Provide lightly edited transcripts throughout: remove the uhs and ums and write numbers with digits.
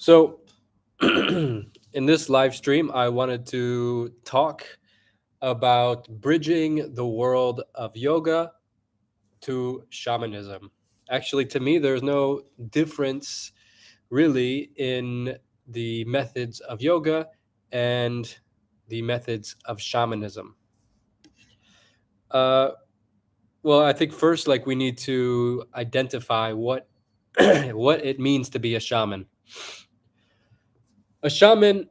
So, in this live stream, I wanted to talk about bridging the world of yoga to shamanism. Actually, to me, there's no difference really in the methods of yoga and the methods of shamanism. Uh, well, I think first, like, we need to identify what what it means to be a shaman. A shaman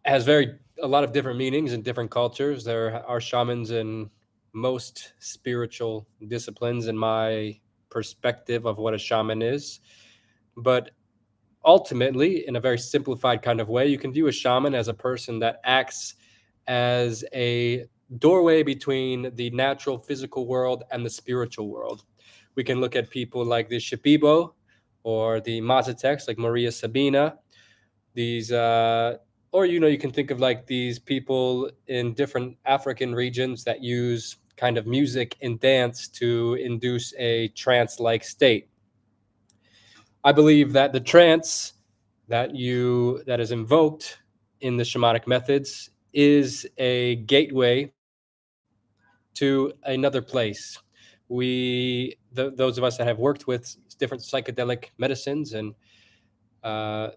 has a lot of different meanings in different cultures. There are shamans in most spiritual disciplines, in my perspective of what a shaman is. But ultimately, in a very simplified kind of way, you can view a shaman as a person that acts as a doorway between the natural physical world and the spiritual world. We can look at people like the Shipibo or the Mazatecs, like Maria Sabina. These or you can think of like these people in different African regions that use kind of music and dance to induce a trance-like state. I believe that the trance that is invoked in the shamanic methods is a gateway to another place. Those of us that have worked with different psychedelic medicines and uh,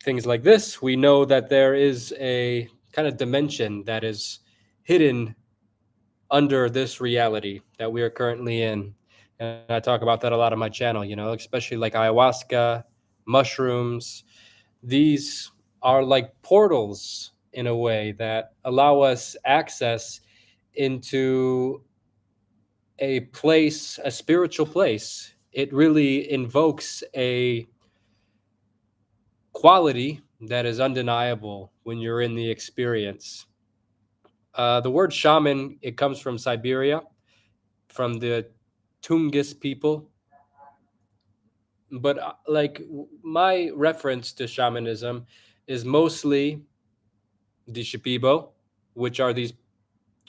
things like this, we know that there is a kind of dimension that is hidden under this reality that we are currently in. And I talk about that a lot on my channel, especially like ayahuasca, mushrooms. These are like portals in a way that allow us access into a place, a spiritual place. It really invokes a quality that is undeniable when you're in the experience. The word shaman, it comes from Siberia, from the Tungus people. But my reference to shamanism is mostly the Shipibo, which are these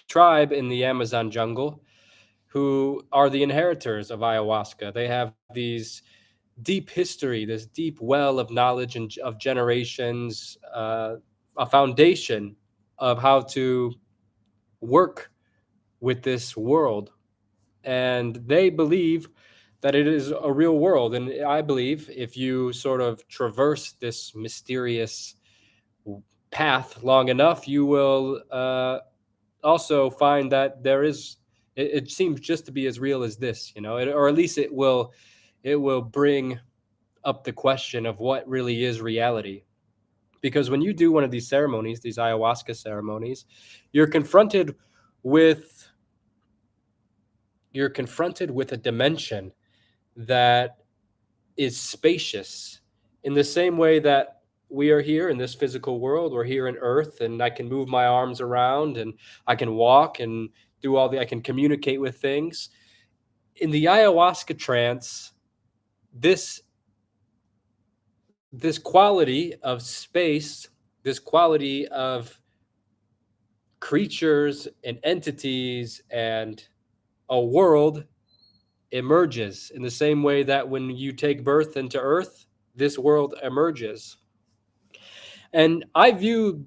tribe in the Amazon jungle who are the inheritors of ayahuasca. They have these deep history, this deep well of knowledge and of generations, a foundation of how to work with this world. And they believe that it is a real world. And I believe if you sort of traverse this mysterious path long enough, you will also find that it seems just to be as real as this, or at least it will bring up the question of what really is reality. Because when you do one of these ceremonies, these ayahuasca ceremonies, you're confronted with you're confronted with a dimension that is spacious in the same way that we are here in this physical world. We're here in earth, and I can move my arms around and I can walk and I can communicate with things. In the ayahuasca trance, this this quality of space, this quality of creatures and entities and a world emerges in the same way that when you take birth into earth, this world emerges. And I view,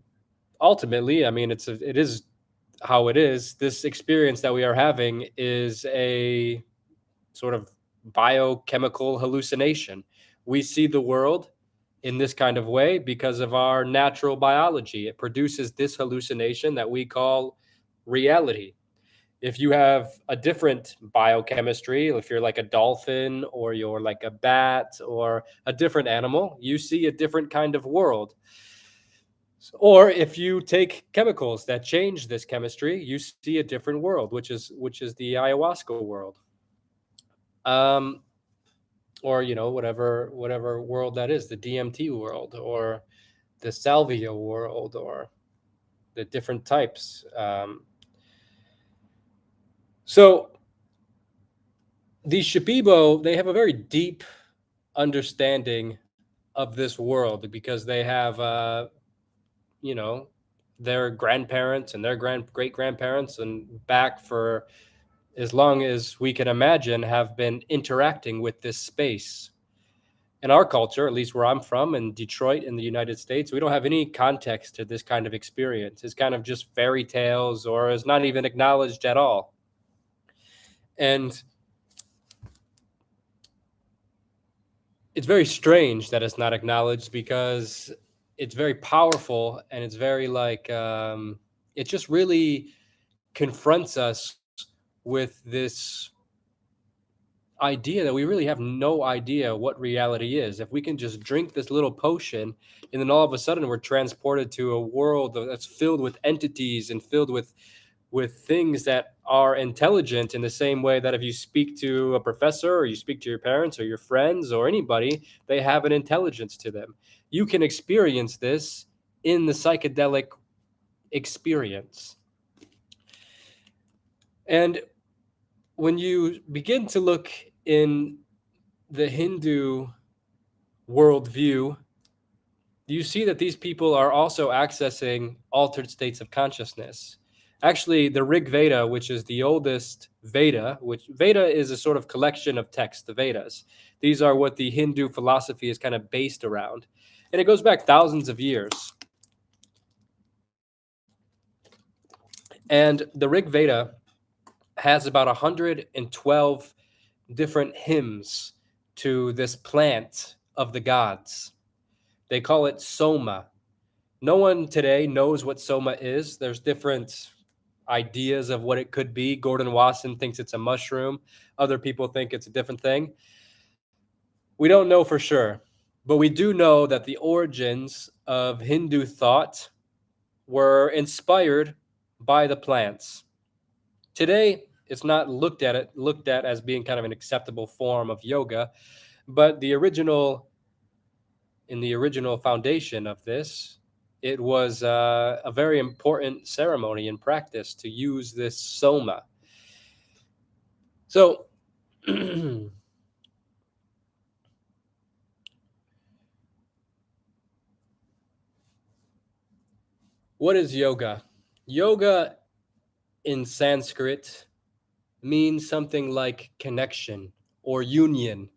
ultimately, I mean, it is how it is. This experience that we are having is a sort of biochemical hallucination. We see the world in this kind of way because of our natural biology. It produces this hallucination that we call reality. If you have a different biochemistry, if you're like a dolphin or you're like a bat or a different animal, you see a different kind of world. Or if you take chemicals that change this chemistry, you see a different world, which is the ayahuasca world. Um, or whatever world that is, the DMT world or the salvia world or the different types. So these Shipibo, they have a very deep understanding of this world because they have, you know, their grandparents and their great grandparents and back for as long as we can imagine have been interacting with this space. in our culture, at least where I'm from in Detroit in the United States, we don't have any context to this kind of experience. It's kind of just fairy tales or is not even acknowledged at all. And it's very strange that it's not acknowledged because it's very powerful and it's very like it just really confronts us with this idea that we really have no idea what reality is. If we can just drink this little potion and then all of a sudden we're transported to a world that's filled with entities and filled with things that are intelligent in the same way that if you speak to a professor or you speak to your parents or your friends or anybody, they have an intelligence to them. You can experience this in the psychedelic experience. And when you begin to look in the Hindu worldview, you see that these people are also accessing altered states of consciousness. Actually, the Rig Veda, which is the oldest Veda, which Veda is a sort of collection of texts, the Vedas. These are what the Hindu philosophy is kind of based around. And it goes back thousands of years. And the Rig Veda has about 112 different hymns to this plant of the gods. They call it Soma. No one today knows what Soma is. There's different ideas of what it could be. Gordon Wasson thinks it's a mushroom. Other people think it's a different thing. We don't know for sure, but we do know that the origins of Hindu thought were inspired by the plants. Today, it's not looked at as being kind of an acceptable form of yoga, but in the original foundation of this, it was a very important ceremony and practice to use this soma. So, what is yoga? Yoga in Sanskrit means something like connection or union,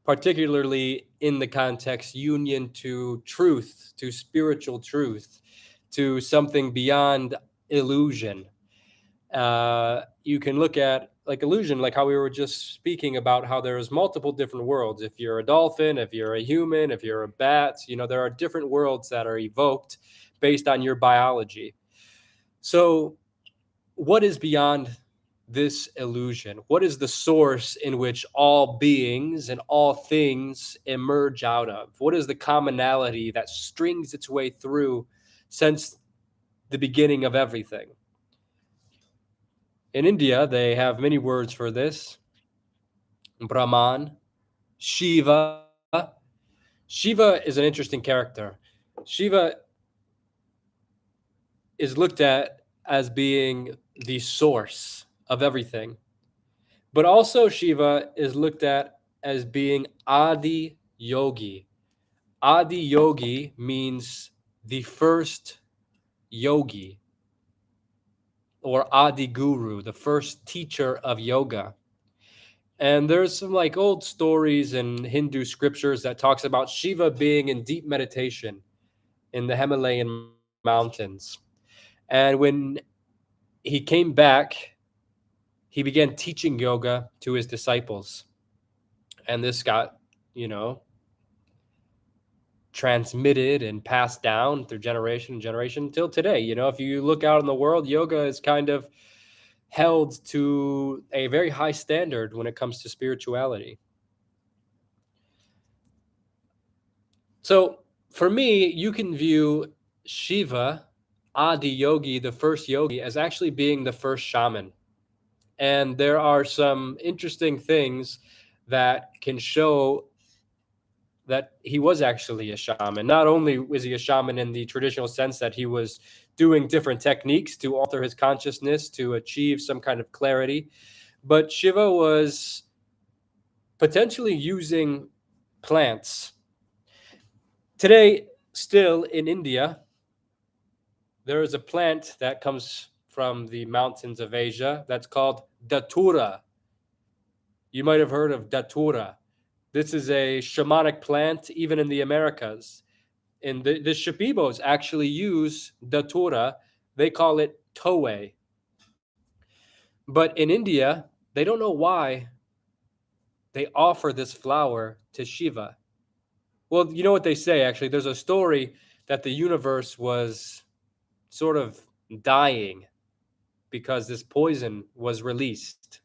particularly in the context union to truth, to spiritual truth, to something beyond illusion. You can look at like illusion, like how we were just speaking about how there's multiple different worlds. If you're a dolphin, if you're a human, if you're a bat, there are different worlds that are evoked based on your biology. So what is beyond this illusion? What is the source in which all beings and all things emerge out of? What is the commonality that strings its way through since the beginning of everything? In India, they have many words for this. Brahman, Shiva. Shiva is an interesting character. Shiva is looked at as being the source of everything. But also Shiva is looked at as being Adi Yogi. Adi Yogi means the first yogi or Adi Guru, the first teacher of yoga. And there's some like old stories in Hindu scriptures that talks about Shiva being in deep meditation in the Himalayan mountains. And when he came back, he began teaching yoga to his disciples. And this got, transmitted and passed down through generation and generation until today. If you look out in the world, yoga is kind of held to a very high standard when it comes to spirituality. So for me, you can view Shiva, Adi Yogi, the first yogi, as actually being the first shaman. And there are some interesting things that can show that he was actually a shaman. Not only was he a shaman in the traditional sense that he was doing different techniques to alter his consciousness to achieve some kind of clarity, but Shiva was potentially using plants. Today, still in India, there is a plant that comes from the mountains of Asia that's called Datura. You might have heard of Datura. This is a shamanic plant, even in the Americas. And the Shipibos actually use Datura. They call it Toei. But in India, they don't know why they offer this flower to Shiva. Well, you know what they say, actually? There's a story that the universe was sort of dying because this poison was released.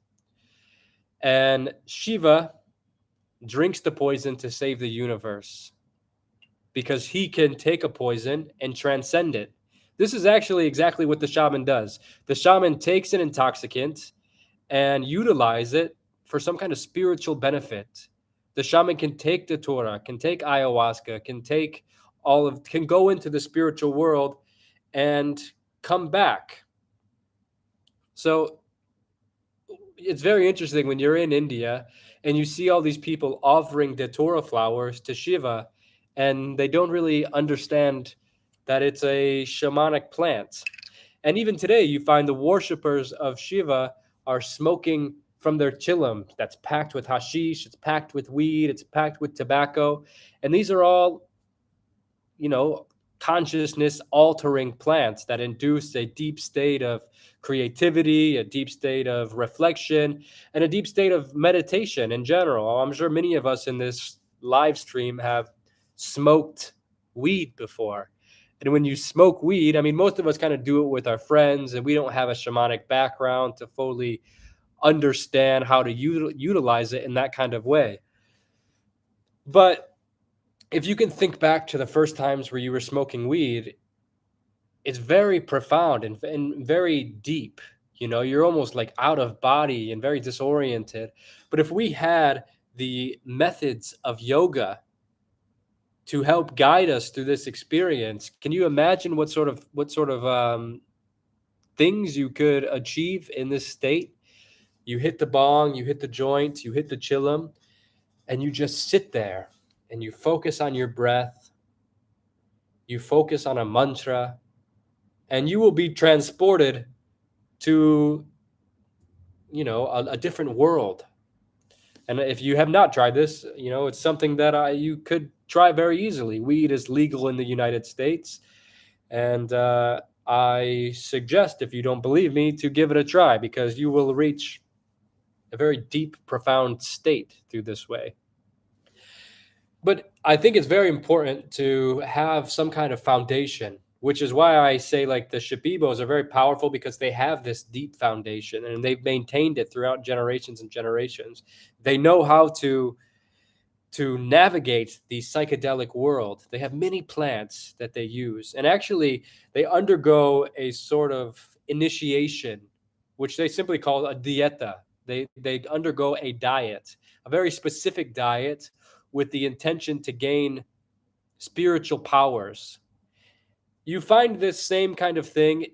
And Shiva drinks the poison to save the universe because he can take a poison and transcend it. This is actually exactly what the shaman does. The shaman takes an intoxicant and utilize it for some kind of spiritual benefit. The shaman can take the Torah, can take ayahuasca, can go into the spiritual world and come back. So it's very interesting when you're in India and you see all these people offering datura flowers to Shiva, and they don't really understand that it's a shamanic plant. And even today, you find the worshippers of Shiva are smoking from their chillum that's packed with hashish, it's packed with weed, it's packed with tobacco. And these are all, you know, consciousness altering plants that induce a deep state of creativity, a deep state of reflection, and a deep state of meditation in general. I'm sure many of us in this live stream have smoked weed before. And when you smoke weed, I mean, most of us kind of do it with our friends, and we don't have a shamanic background to fully understand how to utilize it in that kind of way. But if you can think back to the first times where you were smoking weed, it's very profound and very deep. You know, you're almost like out of body and very disoriented. But if we had the methods of yoga to help guide us through this experience, can you imagine what sort of things you could achieve in this state? You hit the bong, you hit the joint, you hit the chillum, and you just sit there and you focus on your breath, you focus on a mantra, and you will be transported to, a different world. And if you have not tried this, it's something that you could try very easily. Weed is legal in the United States, and I suggest, if you don't believe me, to give it a try, because you will reach a very deep, profound state through this way. But I think it's very important to have some kind of foundation, which is why I say, like, the Shipibos are very powerful, because they have this deep foundation and they've maintained it throughout generations and generations. They know how to navigate the psychedelic world. They have many plants that they use, and actually they undergo a sort of initiation, which they simply call a dieta. They undergo a diet, a very specific diet, with the intention to gain spiritual powers. You find this same kind of thing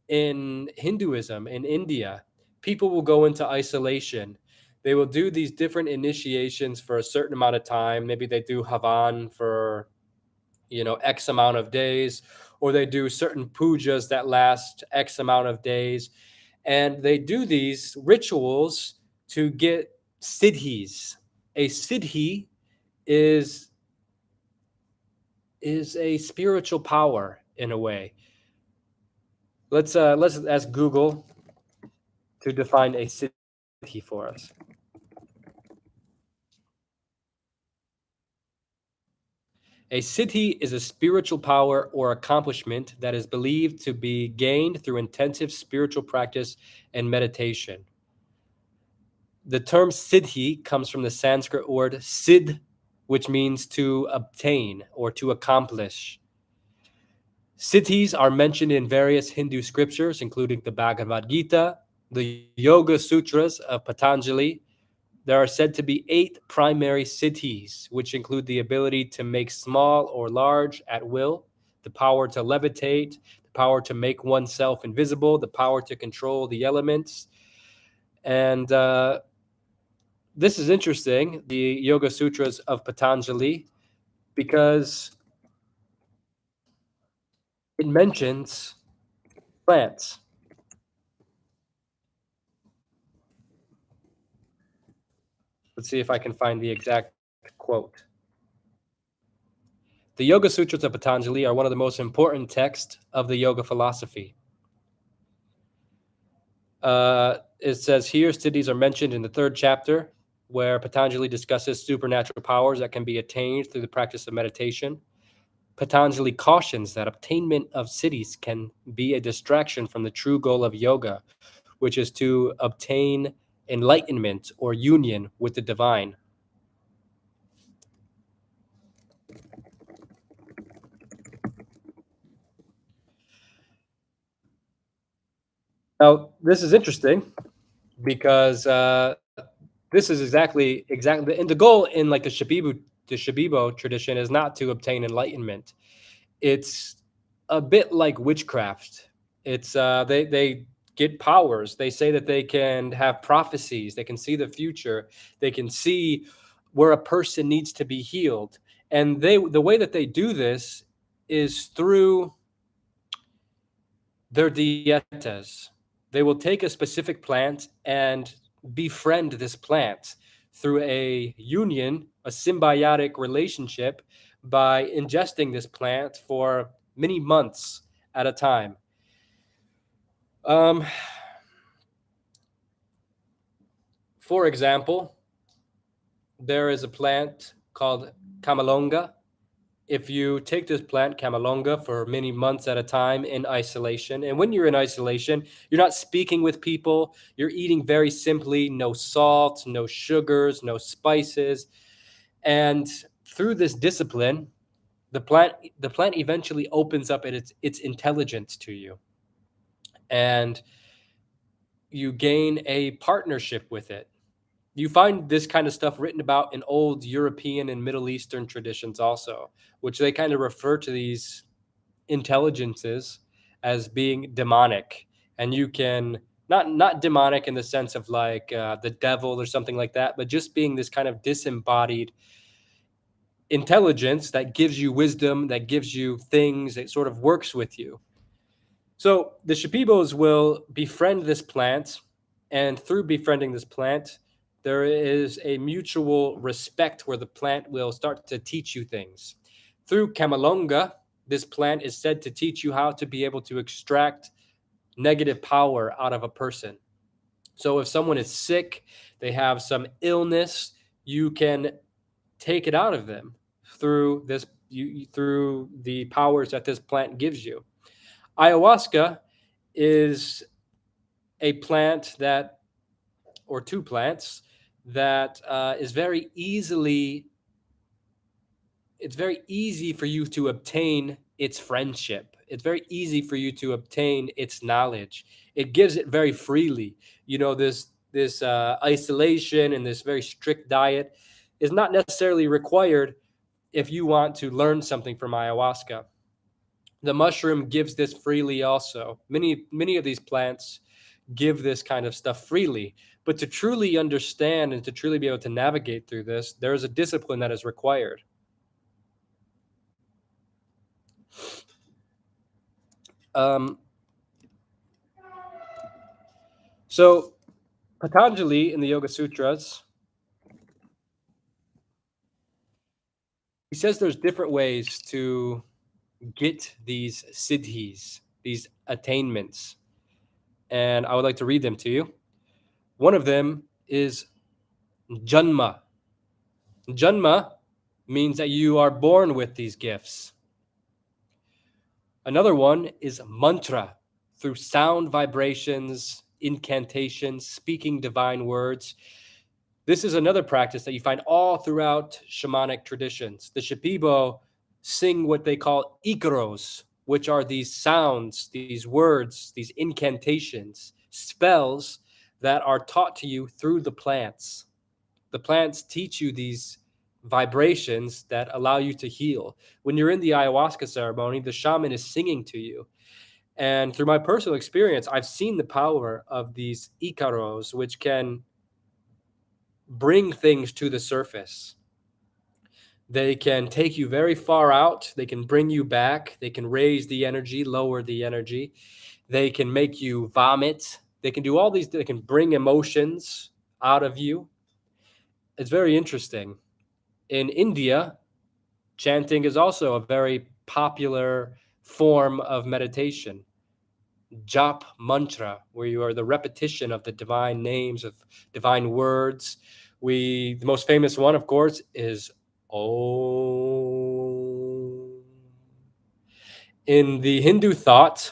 in Hinduism in India. People will go into isolation. They will do these different initiations for a certain amount of time. Maybe they do Havan for, X amount of days, or they do certain pujas that last X amount of days. And they do these rituals to get siddhis. A siddhi is is a spiritual power in a way. Let's ask Google to define a siddhi for us. A siddhi is a spiritual power or accomplishment that is believed to be gained through intensive spiritual practice and meditation. The term siddhi comes from the Sanskrit word siddh, which means to obtain or to accomplish. Siddhis are mentioned in various Hindu scriptures, including the Bhagavad Gita, the Yoga Sutras of Patanjali. There are said to be 8 primary siddhis, which include the ability to make small or large at will, the power to levitate, the power to make oneself invisible, the power to control the elements. And this is interesting, the Yoga Sutras of Patanjali, because it mentions plants. Let's see if I can find the exact Quote, the Yoga Sutras of Patanjali are one of the most important texts of the yoga philosophy. It says here, siddhis are mentioned in the third chapter, where Patanjali discusses supernatural powers that can be attained through the practice of meditation. Patanjali cautions that attainment of siddhis can be a distraction from the true goal of yoga, which is to obtain enlightenment or union with the divine. Now, this is interesting because this is exactly, and the goal in like the Shibibo tradition is not to obtain enlightenment. It's a bit like witchcraft. It's they get powers. They say that they can have prophecies. They can see the future. They can see where a person needs to be healed. And the way that they do this is through their dietas. They will take a specific plant and befriend this plant through a union, a symbiotic relationship, by ingesting this plant for many months at a time. Um, for example, there is a plant called Kamalonga. If you take this plant, Kamalonga, for many months at a time in isolation, and when you're in isolation, you're not speaking with people, you're eating very simply, no salt, no sugars, no spices. And through this discipline, the plant eventually opens up its intelligence to you, and you gain a partnership with it. You find this kind of stuff written about in old European and Middle Eastern traditions also, which they kind of refer to these intelligences as being demonic. And you can not demonic in the sense of like the devil or something like that, but just being this kind of disembodied intelligence that gives you wisdom, that gives you things, that sort of works with you. So the Shipibos will befriend this plant, and through befriending this plant, there is a mutual respect where the plant will start to teach you things. Through Kamalonga, this plant is said to teach you how to be able to extract negative power out of a person. So if someone is sick, they have some illness, you can take it out of them through through the powers that this plant gives you. Ayahuasca is a plant that, or two plants that is very easily, it's very easy for you to obtain its friendship. It's very easy for you to obtain its knowledge. It gives it very freely. You know, this isolation and this very strict diet is not necessarily required if you want to learn something from ayahuasca. The mushroom gives this freely also. Many of these plants give this kind of stuff freely. But to truly understand and to truly be able to navigate through this, there is a discipline that is required. Um, so Patanjali in the Yoga Sutras, he says there's different ways to get these siddhis, these attainments. And I would like to read them to you. One of them is janma. Janma means that you are born with these gifts. Another one is mantra, through sound vibrations, incantations, speaking divine words. This is another practice that you find all throughout shamanic traditions. The Shipibo sing what they call ikaros, which are these sounds, these words, these incantations, spells that are taught to you through the plants. The plants teach you these vibrations that allow you to heal. When you're in the ayahuasca ceremony, the shaman is singing to you. And through my personal experience, I've seen the power of these ikaros, which can bring things to the surface. They can take you very far out. They can bring you back. They can raise the energy, lower the energy. They can make you vomit. They can do all these. They can bring emotions out of you. It's very interesting. In India, chanting is also a very popular form of meditation. Jap mantra, where you are the repetition of the divine names, of divine words. The most famous one, of course, is Om. In the Hindu thought,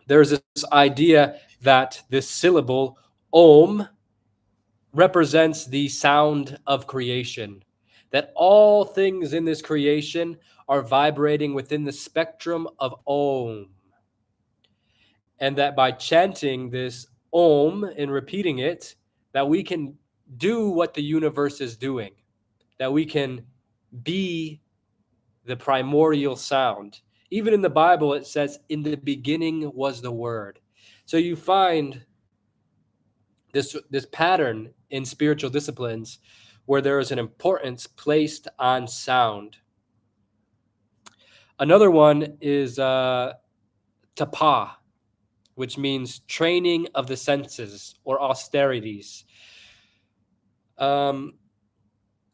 there's this idea that this syllable, Om, represents the sound of creation, that all things in this creation are vibrating within the spectrum of Om. And that by chanting this Om and repeating it, that we can do what the universe is doing, that we can be the primordial sound. Even in the Bible, it says, in the beginning was the Word. So you find this pattern in spiritual disciplines where there is an importance placed on sound. Another one is tapa, which means training of the senses or austerities.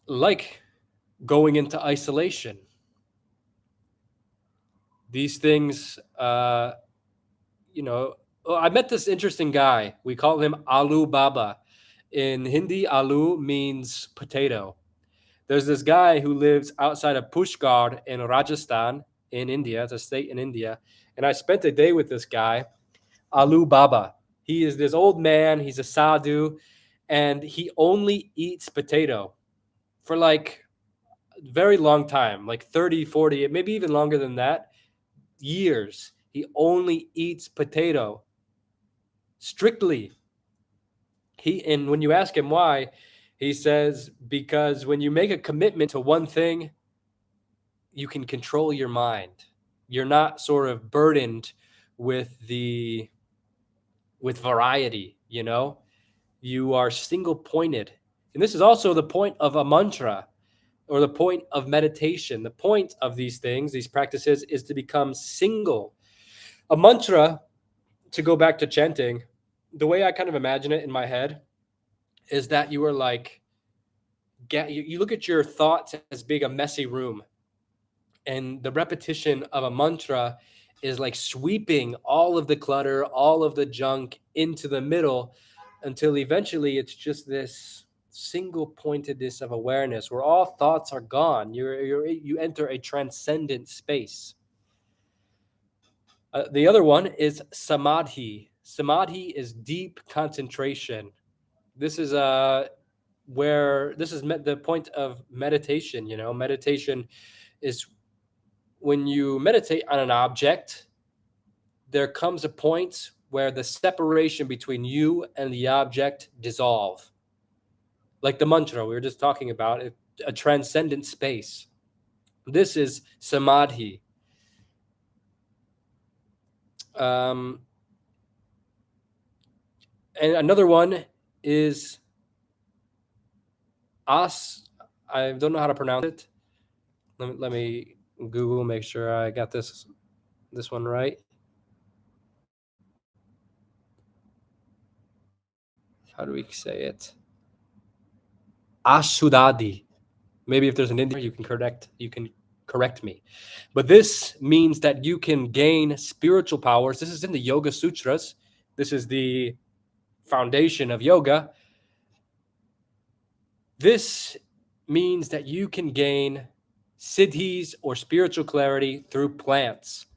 Like going into isolation. These things, I met this interesting guy. We call him Aloo Baba. In Hindi, aloo means potato. There's this guy who lives outside of Pushkar in Rajasthan, in India. It's a state in India. And I spent a day with this guy, Aloo Baba. He is this old man. He's a sadhu, and he only eats potato for like a very long time, like 30, 40, maybe even longer than that, years. He only eats potato strictly. And when you ask him why, he says, because when you make a commitment to one thing, you can control your mind. You're not sort of burdened with variety, You are single pointed. And this is also the point of a mantra or the point of meditation. The point of these things, these practices, is to become single. A mantra, to go back to chanting, the way I kind of imagine it in my head is that you are like, you look at your thoughts as being a messy room, and the repetition of a mantra is like sweeping all of the clutter, all of the junk into the middle, until eventually it's just this single pointedness of awareness where all thoughts are gone. You enter a transcendent space. The other one is samadhi. Samadhi is deep concentration. This is the point of meditation. Meditation is when you meditate on an object, there comes a point where the separation between you and the object dissolve. Like the mantra we were just talking about, a transcendent space. This is samadhi. And another one is I don't know how to pronounce it. Let me Google, make sure I got this one right. How do we say it? Asudadi. Maybe if there's an Indian, you can correct me. But this means that you can gain spiritual powers. This is in the Yoga Sutras. This is the foundation of yoga. This means that you can gain siddhis or spiritual clarity through plants.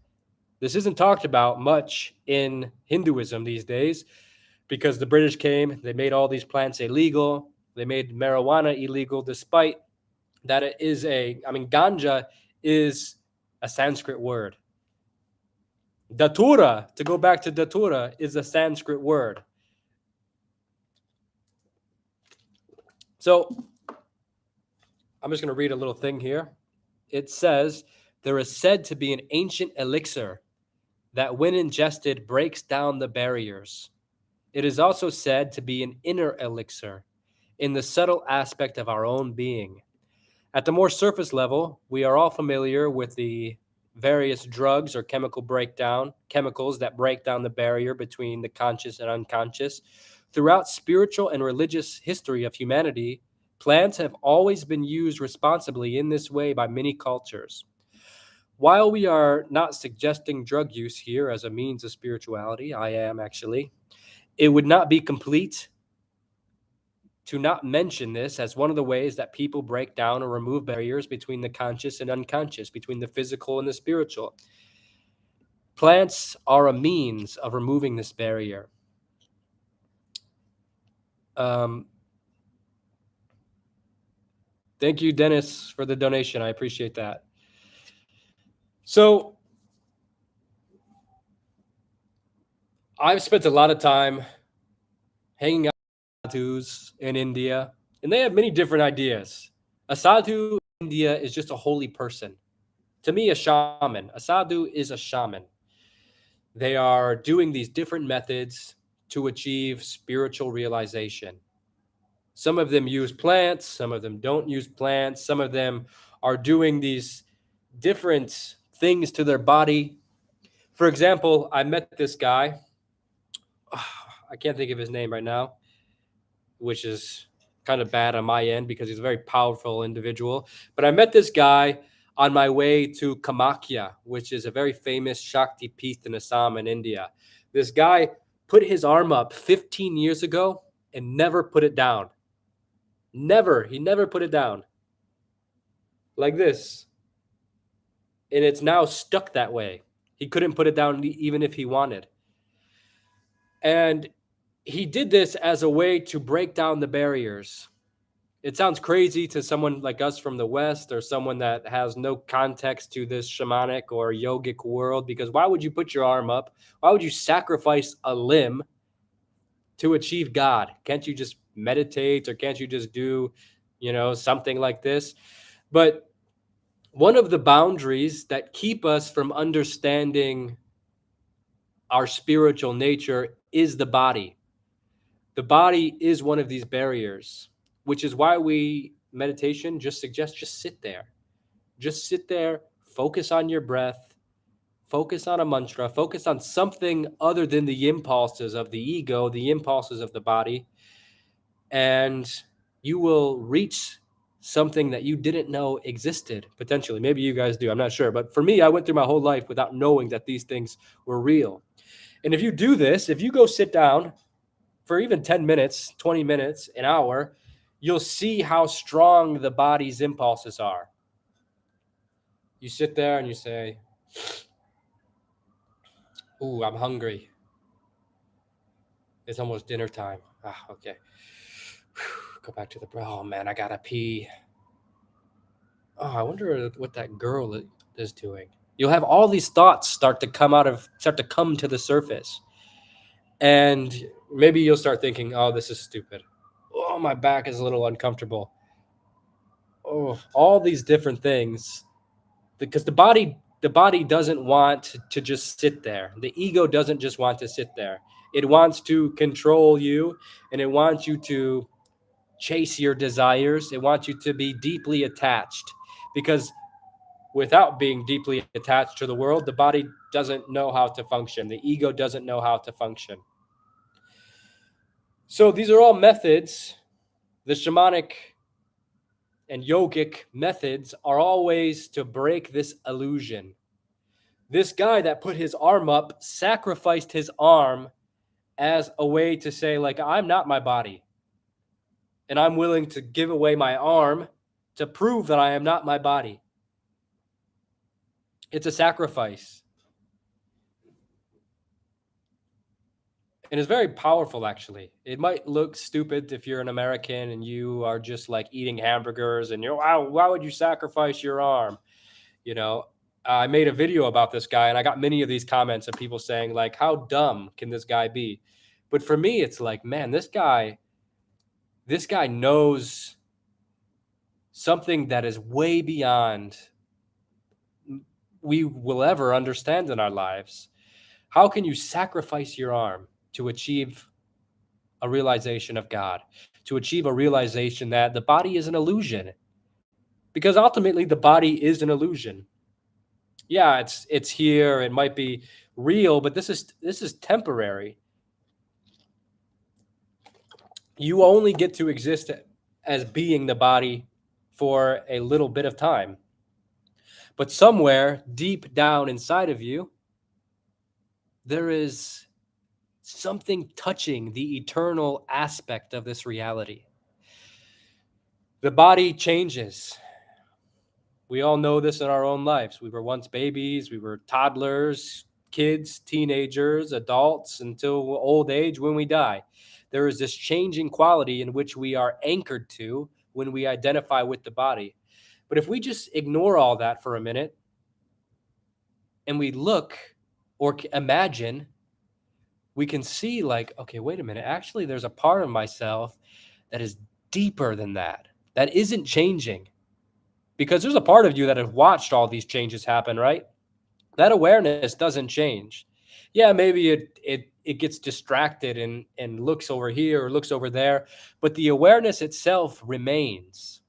This isn't talked about much in Hinduism these days because the British came, they made all these plants illegal. They made marijuana illegal, despite that it is ganja is a Sanskrit word. Datura, to go back to Datura, is a Sanskrit word. So I'm just going to read a little thing here. It says, there is said to be an ancient elixir that when ingested breaks down the barriers. It is also said to be an inner elixir in the subtle aspect of our own being. At the more surface level, we are all familiar with the various drugs or chemicals that break down the barrier between the conscious and unconscious. Throughout spiritual and religious history of humanity, Plants have always been used responsibly in this way by many cultures. While we are not suggesting drug use here as a means of spirituality, I am actually, it would not be complete to not mention this as one of the ways that people break down or remove barriers between the conscious and unconscious, between the physical and the spiritual. Plants are a means of removing this barrier. Thank you, Dennis, for the donation. I appreciate that. So I've spent a lot of time hanging out with sadhus in India, and they have many different ideas. A sadhu in India is just a holy person. To me, a shaman, a sadhu is a shaman. They are doing these different methods to achieve spiritual realization. Some of them use plants, some of them don't use plants, some of them are doing these different things to their body. For example, I met this guy. I can't think of his name right now, which is kind of bad on my end because he's a very powerful individual. But I met this guy on my way to Kamakhya, which is a very famous Shakti Peeth in Assam in India. This guy put his arm up 15 years ago and never put it down. Never. He never put it down. Like this. And it's now stuck that way. He couldn't put it down even if he wanted. And he did this as a way to break down the barriers. It sounds crazy to someone like us from the West or someone that has no context to this shamanic or yogic world, because why would you put your arm up? Why would you sacrifice a limb to achieve God? Can't you just meditate, or can't you just do, something like this? But one of the boundaries that keep us from understanding our spiritual nature is the body. The body is one of these barriers, which is why meditation just suggests just sit there. Just sit there, focus on your breath, focus on a mantra, focus on something other than the impulses of the ego, the impulses of the body, and you will reach something that you didn't know existed, potentially. Maybe you guys do, I'm not sure. But for me, I went through my whole life without knowing that these things were real. And if you do this, if you go sit down for even 10 minutes, 20 minutes, an hour, you'll see how strong the body's impulses are. You sit there and you say, ooh, I'm hungry. It's almost dinner time. Okay. Go back to the, oh man, I gotta pee. Oh, I wonder what that girl is doing. You'll have all these thoughts start to come to the surface. And maybe you'll start thinking, oh, this is stupid. Oh, my back is a little uncomfortable. Oh, all these different things. Because the body doesn't want to just sit there. The ego doesn't just want to sit there. It wants to control you, and it wants you to chase your desires. It wants you to be deeply attached, because without being deeply attached to the world, the body doesn't know how to function. The ego doesn't know how to function. So these are all methods. The shamanic and yogic methods are always to break this illusion. This guy that put his arm up sacrificed his arm as a way to say, like, I'm not my body. And I'm willing to give away my arm to prove that I am not my body. It's a sacrifice. And it's very powerful, actually. It might look stupid if you're an American and you are just like eating hamburgers and why would you sacrifice your arm? I made a video about this guy and I got many of these comments of people saying, like, how dumb can this guy be? But for me, it's like, man, this guy knows something that is way beyond we will ever understand in our lives. How can you sacrifice your arm to achieve a realization of God, to achieve a realization that the body is an illusion? Because ultimately the body is an illusion. Yeah, it's here, it might be real, but this is temporary. You only get to exist as being the body for a little bit of time. But somewhere deep down inside of you, there is something touching the eternal aspect of this reality. The body changes. We all know this in our own lives. We were once babies, we were toddlers, kids, teenagers, adults, until old age when we die. There is this changing quality in which we are anchored to when we identify with the body. But if we just ignore all that for a minute and we look or imagine, we can see like, okay, wait a minute. Actually, there's a part of myself that is deeper than that isn't changing. Because there's a part of you that has watched all these changes happen, right? That awareness doesn't change. Yeah, maybe it gets distracted and looks over here or looks over there, but the awareness itself remains.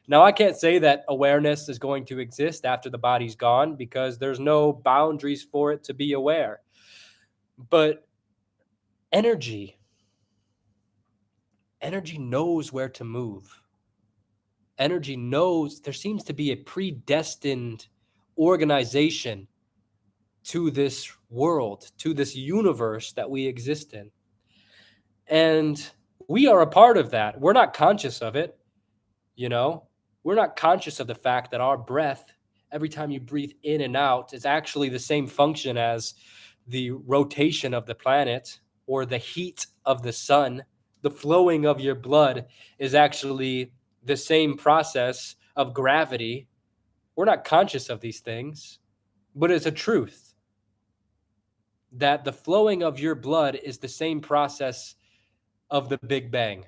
Now, I can't say that awareness is going to exist after the body's gone because there's no boundaries for it to be aware. But energy knows where to move. Energy knows there seems to be a predestined organization to this world, to this universe that we exist in. And we are a part of that. We're not conscious of it, you know? We're not conscious of the fact that our breath, every time you breathe in and out, is actually the same function as the rotation of the planet or the heat of the sun. The flowing of your blood is actually the same process of gravity. We're not conscious of these things, but it's a truth that the flowing of your blood is the same process of the Big Bang.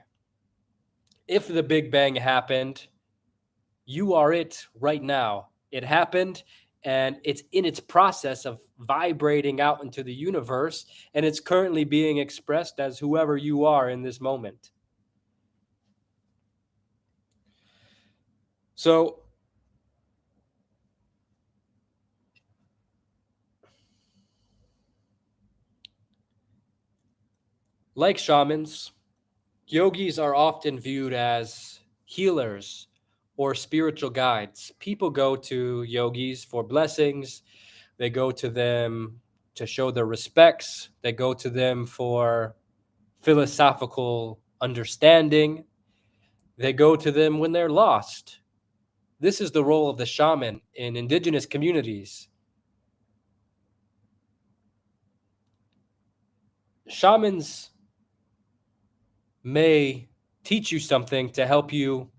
If the Big Bang happened, you are it right now. It happened, and it's in its process of vibrating out into the universe, and it's currently being expressed as whoever you are in this moment. So, like shamans, yogis are often viewed as healers or spiritual guides. People go to yogis for blessings. They go to them to show their respects. They go to them for philosophical understanding. They go to them when they're lost. This is the role of the shaman in indigenous communities. Shamans may teach you something to help you,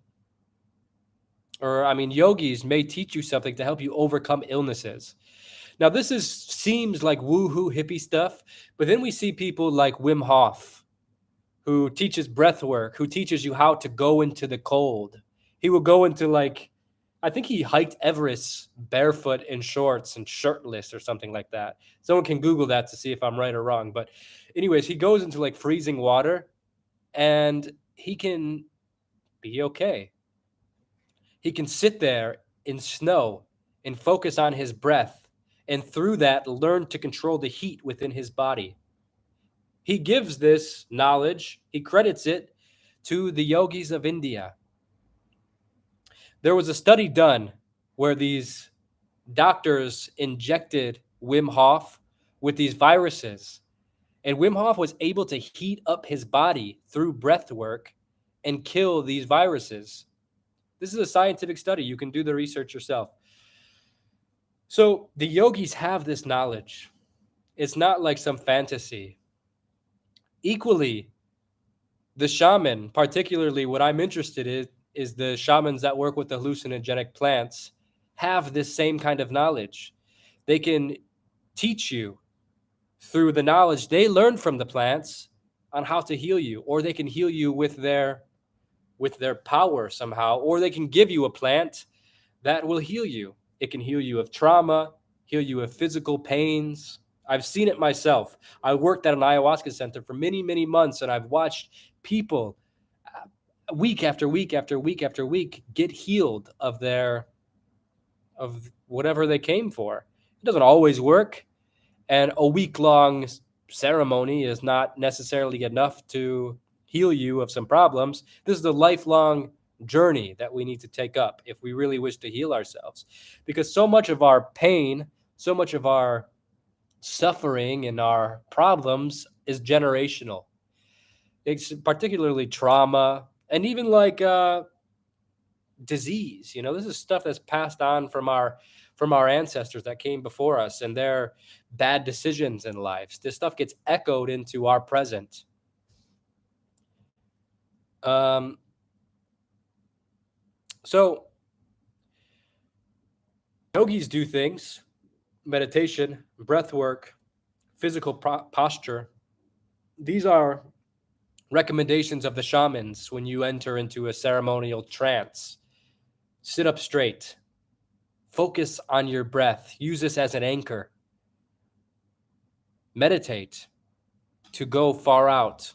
yogis may teach you something to help you overcome illnesses. Now, seems like woohoo hippie stuff, but then we see people like Wim Hof, who teaches breath work, who teaches you how to go into the cold. He will go into I think he hiked Everest barefoot in shorts and shirtless or something like that. Someone can Google that to see if I'm right or wrong. But anyways, he goes into freezing water and he can be okay. He can sit there in snow and focus on his breath, and through that, learn to control the heat within his body. He gives this knowledge, he credits it to the yogis of India. There was a study done where these doctors injected Wim Hof with these viruses, and Wim Hof was able to heat up his body through breath work and kill these viruses. This is a scientific study. You can do the research yourself. So the yogis have this knowledge. It's not like some fantasy. Equally, the shaman, particularly what I'm interested in, is the shamans that work with the hallucinogenic plants, have this same kind of knowledge. They can teach you through the knowledge they learn from the plants on how to heal you, or they can heal you with their power somehow, or they can give you a plant that will heal you. It can heal you of trauma, heal you of physical pains. I've seen it myself. I worked at an ayahuasca center for many, many months, and I've watched people week after week after week after week get healed of whatever they came for. It doesn't always work, and a week-long ceremony is not necessarily enough to heal you of some problems. This is a lifelong journey that we need to take up if we really wish to heal ourselves, because so much of our pain, so much of our suffering and our problems is generational. It's particularly trauma and even like disease. You know, this is stuff that's passed on from our ancestors that came before us and their bad decisions in life. This stuff gets echoed into our present. Um, so yogis do things, meditation, breath work, physical posture. These are recommendations of the shamans when you enter into a ceremonial trance. Sit up straight. Focus on your breath. Use this as an anchor. Meditate to go far out.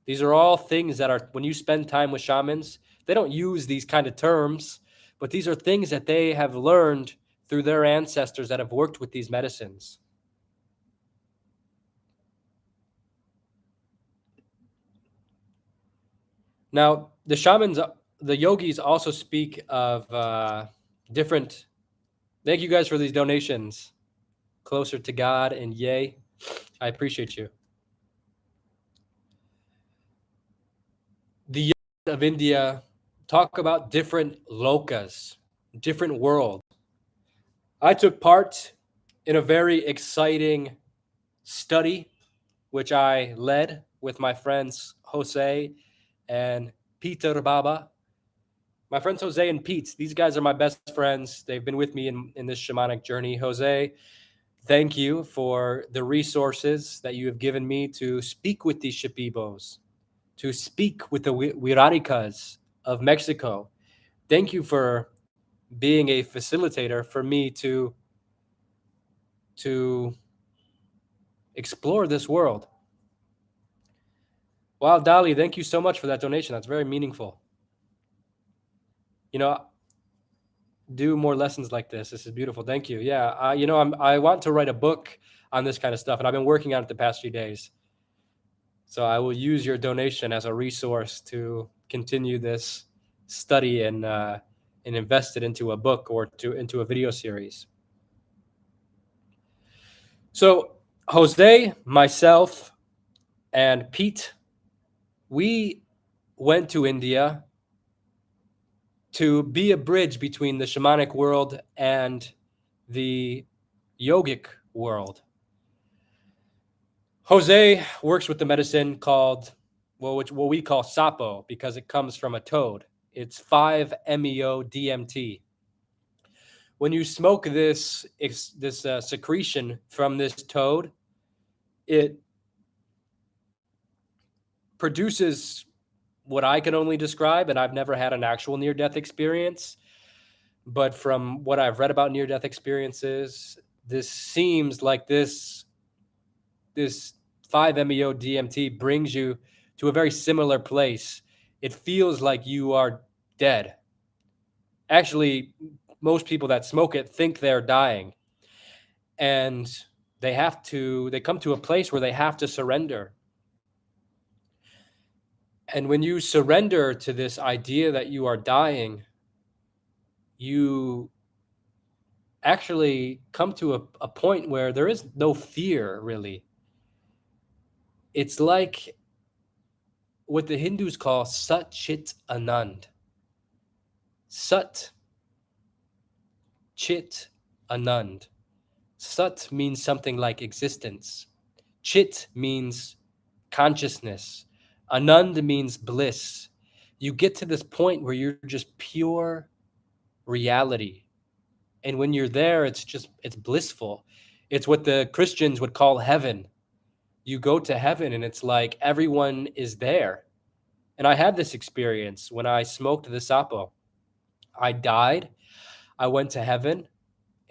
These are all things that are, when you spend time with shamans, they don't use these kind of terms, but these are things that they have learned through their ancestors that have worked with these medicines. Now, the shamans, the yogis also speak of different. Thank you guys for these donations. Closer to God and yay. I appreciate you. The yogis of India talk about different lokas, different world. I took part in a very exciting study, which I led with my friends Jose and Peter Baba. My friends Jose and Pete, these guys are my best friends. They've been with me in this shamanic journey. Jose, thank you for the resources that you have given me to speak with these Shipibos, to speak with the Wirarikas of Mexico. Thank you for being a facilitator for me to explore this world. Wow, Dali, thank you so much for that donation. That's very meaningful. You know, do more lessons like this. This is beautiful. Thank you. Yeah, I want to write a book on this kind of stuff, and I've been working on it the past few days. So I will use your donation as a resource to continue this study and invest it into a book or into a video series. So Jose, myself, and Pete, we went to India to be a bridge between the shamanic world and the yogic world. Jose works with the medicine called, what we call sapo, because it comes from a toad. It's 5-MeO-DMT. When you smoke this secretion from this toad, it produces what I can only describe, and I've never had an actual near-death experience, but from what I've read about near-death experiences, this seems like this 5-MeO-DMT brings you to a very similar place. It feels like you are dead. Actually, most people that smoke it think they're dying, and they come to a place where they have to surrender. And when you surrender to this idea that you are dying, you actually come to a point where there is no fear, really. It's like what the Hindus call Sat Chit Anand. Sat Chit Anand. Sat means something like existence. Chit means consciousness. Anand means bliss. You get to this point where you're just pure reality. And when you're there, it's blissful. It's what the Christians would call heaven. You go to heaven and it's like everyone is there. And I had this experience when I smoked the sapo. I died. I went to heaven,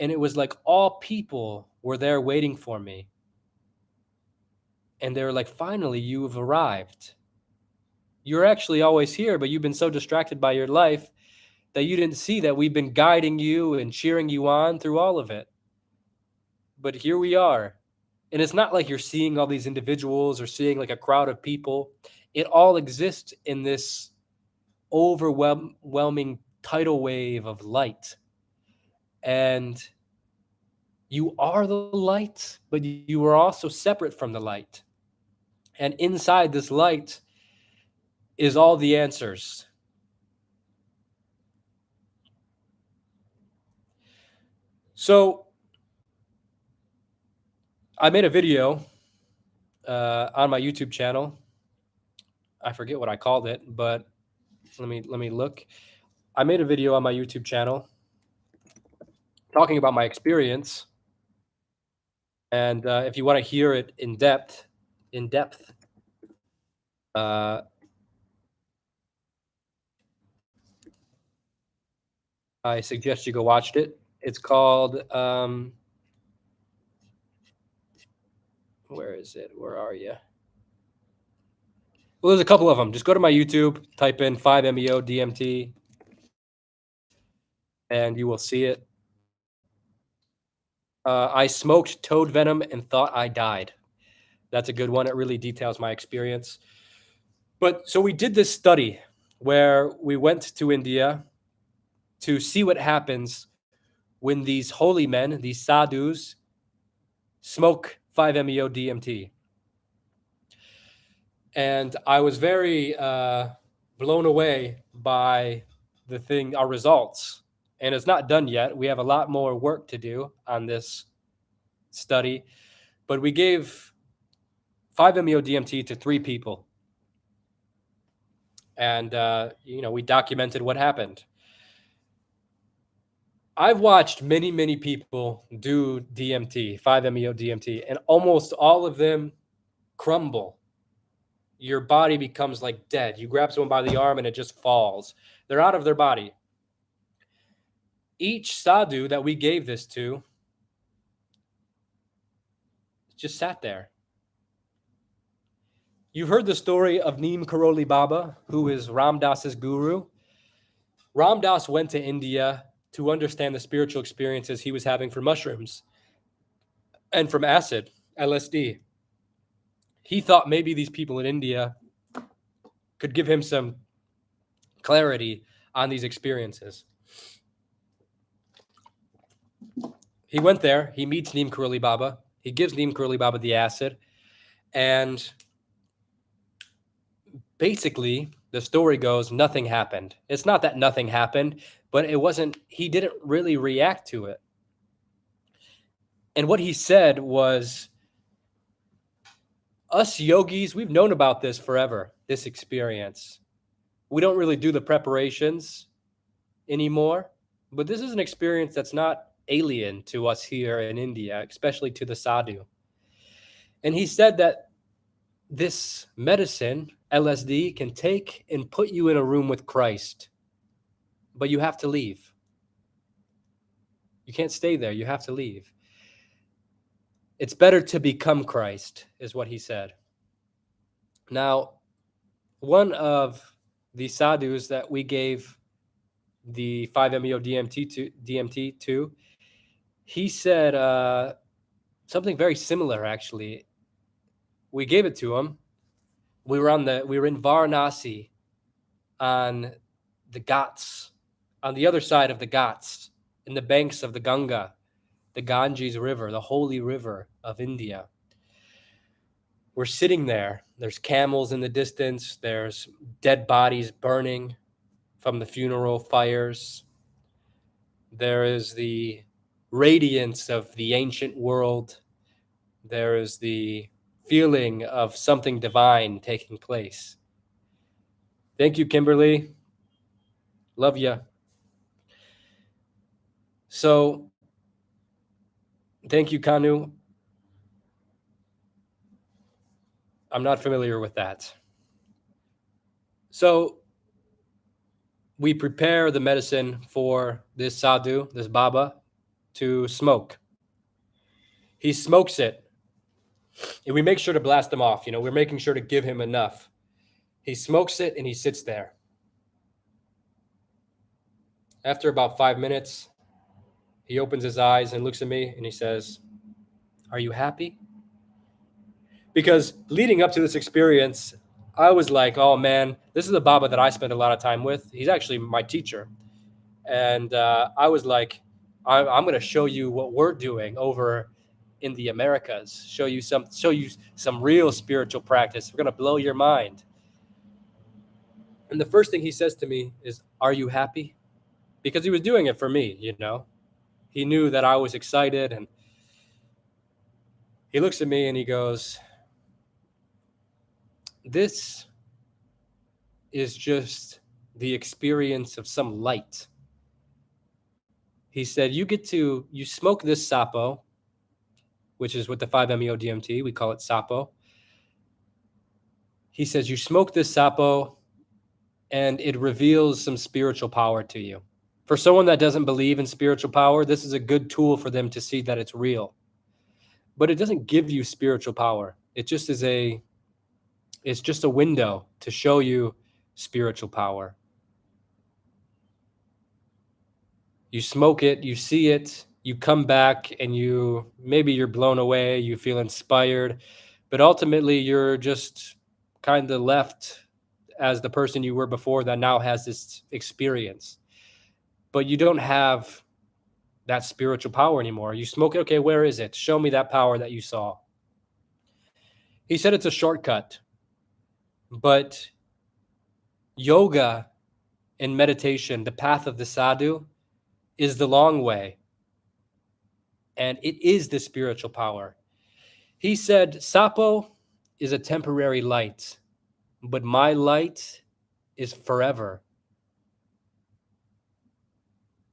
and it was like all people were there waiting for me. And they were like, finally, you've arrived. You're actually always here, but you've been so distracted by your life that you didn't see that we've been guiding you and cheering you on through all of it. But here we are. And it's not like you're seeing all these individuals or seeing like a crowd of people. It all exists in this overwhelming tidal wave of light. And you are the light, but you are also separate from the light. And inside this light is all the answers. So I made a video on my YouTube channel. I forget what I called it, but let me look. I made a video on my YouTube channel talking about my experience. And if you want to hear it in depth, uh, I suggest you go watch it. It's called, where is it? Where are you? Well, there's a couple of them. Just go to my YouTube, type in 5-MeO DMT, and you will see it. I smoked toad venom and thought I died. That's a good one. It really details my experience. But so we did this study where we went to India to see what happens when these holy men, these sadhus, smoke 5-MeO DMT. And I was very blown away by our results. And it's not done yet. We have a lot more work to do on this study. But we gave 5-MeO DMT to 3 people. And, we documented what happened. I've watched many, many people do DMT, 5-MeO DMT, and almost all of them crumble. Your body becomes like dead. You grab someone by the arm and it just falls. They're out of their body. Each sadhu that we gave this to just sat there. You've heard the story of Neem Karoli Baba, who is Ram Dass's guru. Ram Dass went to India to understand the spiritual experiences he was having from mushrooms and from acid, LSD. He thought maybe these people in India could give him some clarity on these experiences. He went there. He meets Neem Karoli Baba. He gives Neem Karoli Baba the acid. And basically, the story goes, nothing happened. It's not that nothing happened, but he didn't really react to it. And what he said was, us yogis, we've known about this forever, this experience. We don't really do the preparations anymore, but this is an experience that's not alien to us here in India, especially to the sadhu. And he said that this medicine, LSD, can take and put you in a room with Christ, but you have to leave. You can't stay there. You have to leave. It's better to become Christ, is what he said. Now, one of the sadhus that we gave the 5-MeO DMT to, he said something very similar, actually. We gave it to him. We were in Varanasi on the Ghats, on the other side of the Ghats, in the banks of the Ganga, the Ganges River, the holy river of India. We're sitting there. There's camels in the distance. There's dead bodies burning from the funeral fires. There is the radiance of the ancient world. There is the feeling of something divine taking place. Thank you, Kimberly. Love ya. So, thank you, Kanu. I'm not familiar with that. So, we prepare the medicine for this sadhu, this Baba, to smoke. He smokes it. And we make sure to blast him off. We're making sure to give him enough. He smokes it and he sits there. After about 5 minutes, he opens his eyes and looks at me and he says, "Are you happy?" Because leading up to this experience, I was like, oh man, this is the Baba that I spent a lot of time with. He's actually my teacher. And I was like, I'm going to show you what we're doing over in the Americas. Show you some real spiritual practice. We're going to blow your mind. And the first thing he says to me is, "Are you happy?" Because he was doing it for me, you know. He knew that I was excited, and he looks at me and he goes, "This is just the experience of some light." He said, you smoke this sapo, which is with the 5-MeO DMT. We call it sapo. He says, you smoke this sapo and it reveals some spiritual power to you. For someone that doesn't believe in spiritual power, this is a good tool for them to see that it's real. But it doesn't give you spiritual power. It's just a window to show you spiritual power. You smoke it, you see it, you come back and maybe you're blown away, you feel inspired, but ultimately you're just kind of left as the person you were before that now has this experience. But you don't have that spiritual power anymore. You smoke it, okay, where is it? Show me that power that you saw. He said it's a shortcut, but yoga and meditation, the path of the sadhu, is the long way. And it is the spiritual power. He said, Sapo is a temporary light, but my light is forever.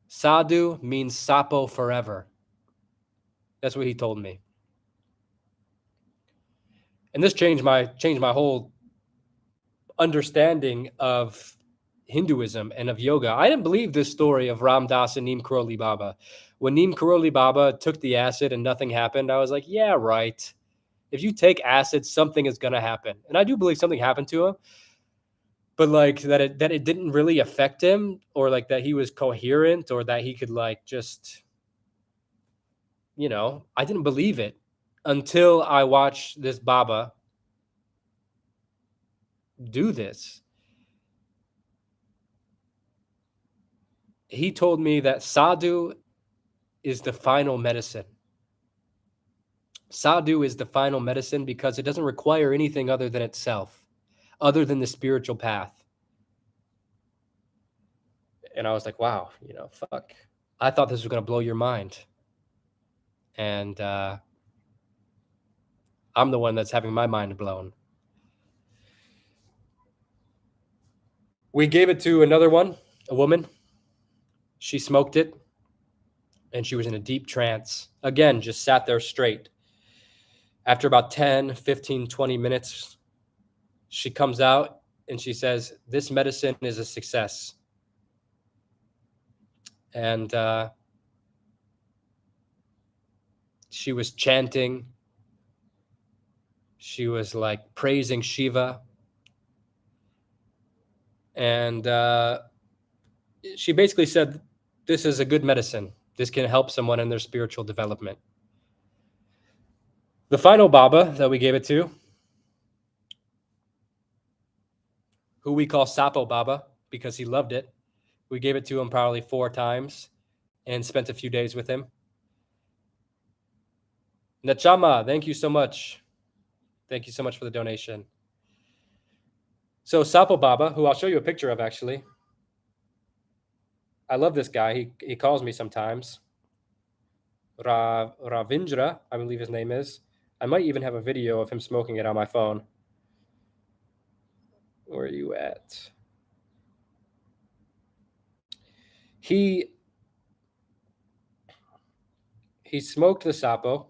Sadhu means Sapo forever. That's what he told me. And this changed my whole understanding of Hinduism and of yoga. I didn't believe this story of Ram Dass and Neem Karoli Baba. When Neem Karoli Baba took the acid and nothing happened, I was like, yeah, right. If you take acid, something is going to happen. And I do believe something happened to him, but like that it didn't really affect him, or like that he was coherent, or that he could like just, I didn't believe it until I watched this Baba do this. He told me that sadhu is the final medicine. Sadhu is the final medicine because it doesn't require anything other than itself, other than the spiritual path. And I was like, wow, fuck. I thought this was going to blow your mind. And I'm the one that's having my mind blown. We gave it to another one, a woman. She smoked it, and she was in a deep trance. Again, just sat there straight. After about 10, 15, 20 minutes, she comes out and she says, this medicine is a success. And she was chanting. She was like praising Shiva. And she basically said, this is a good medicine. This can help someone in their spiritual development. The final Baba that we gave it to, who we call Sapo Baba because he loved it. We gave it to him probably 4 times and spent a few days with him. Nachama, thank you so much. Thank you so much for the donation. So Sapo Baba, who I'll show you a picture of actually. I love this guy. He calls me sometimes. Ravindra, I believe his name is. I might even have a video of him smoking it on my phone. Where are you at? He smoked the sapo,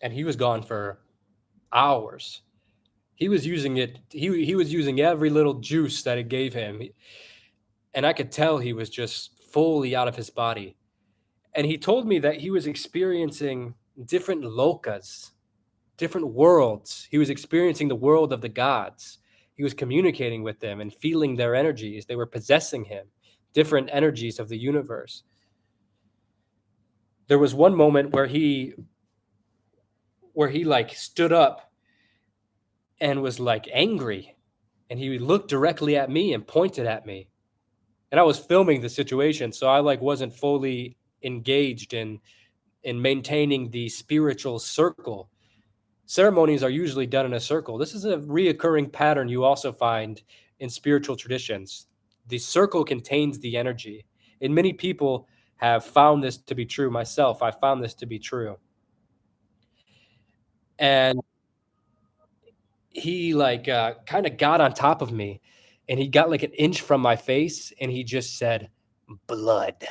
and he was gone for hours. He was using it. He was using every little juice that it gave him, and I could tell he was just fully out of his body. And he told me that he was experiencing different lokas, different worlds. He was experiencing the world of the gods. He was communicating with them and feeling their energies. They were possessing him, different energies of the universe. There was one moment where he like stood up and was like angry. And he looked directly at me and pointed at me. And I was filming the situation, so I like wasn't fully engaged in maintaining the spiritual circle. Ceremonies are usually done in a circle. This is a reoccurring pattern you also find in spiritual traditions. The circle contains the energy. And many people have found this to be true. Myself, I found this to be true. And he like kind of got on top of me, and he got like an inch from my face, and he just said, "Blood."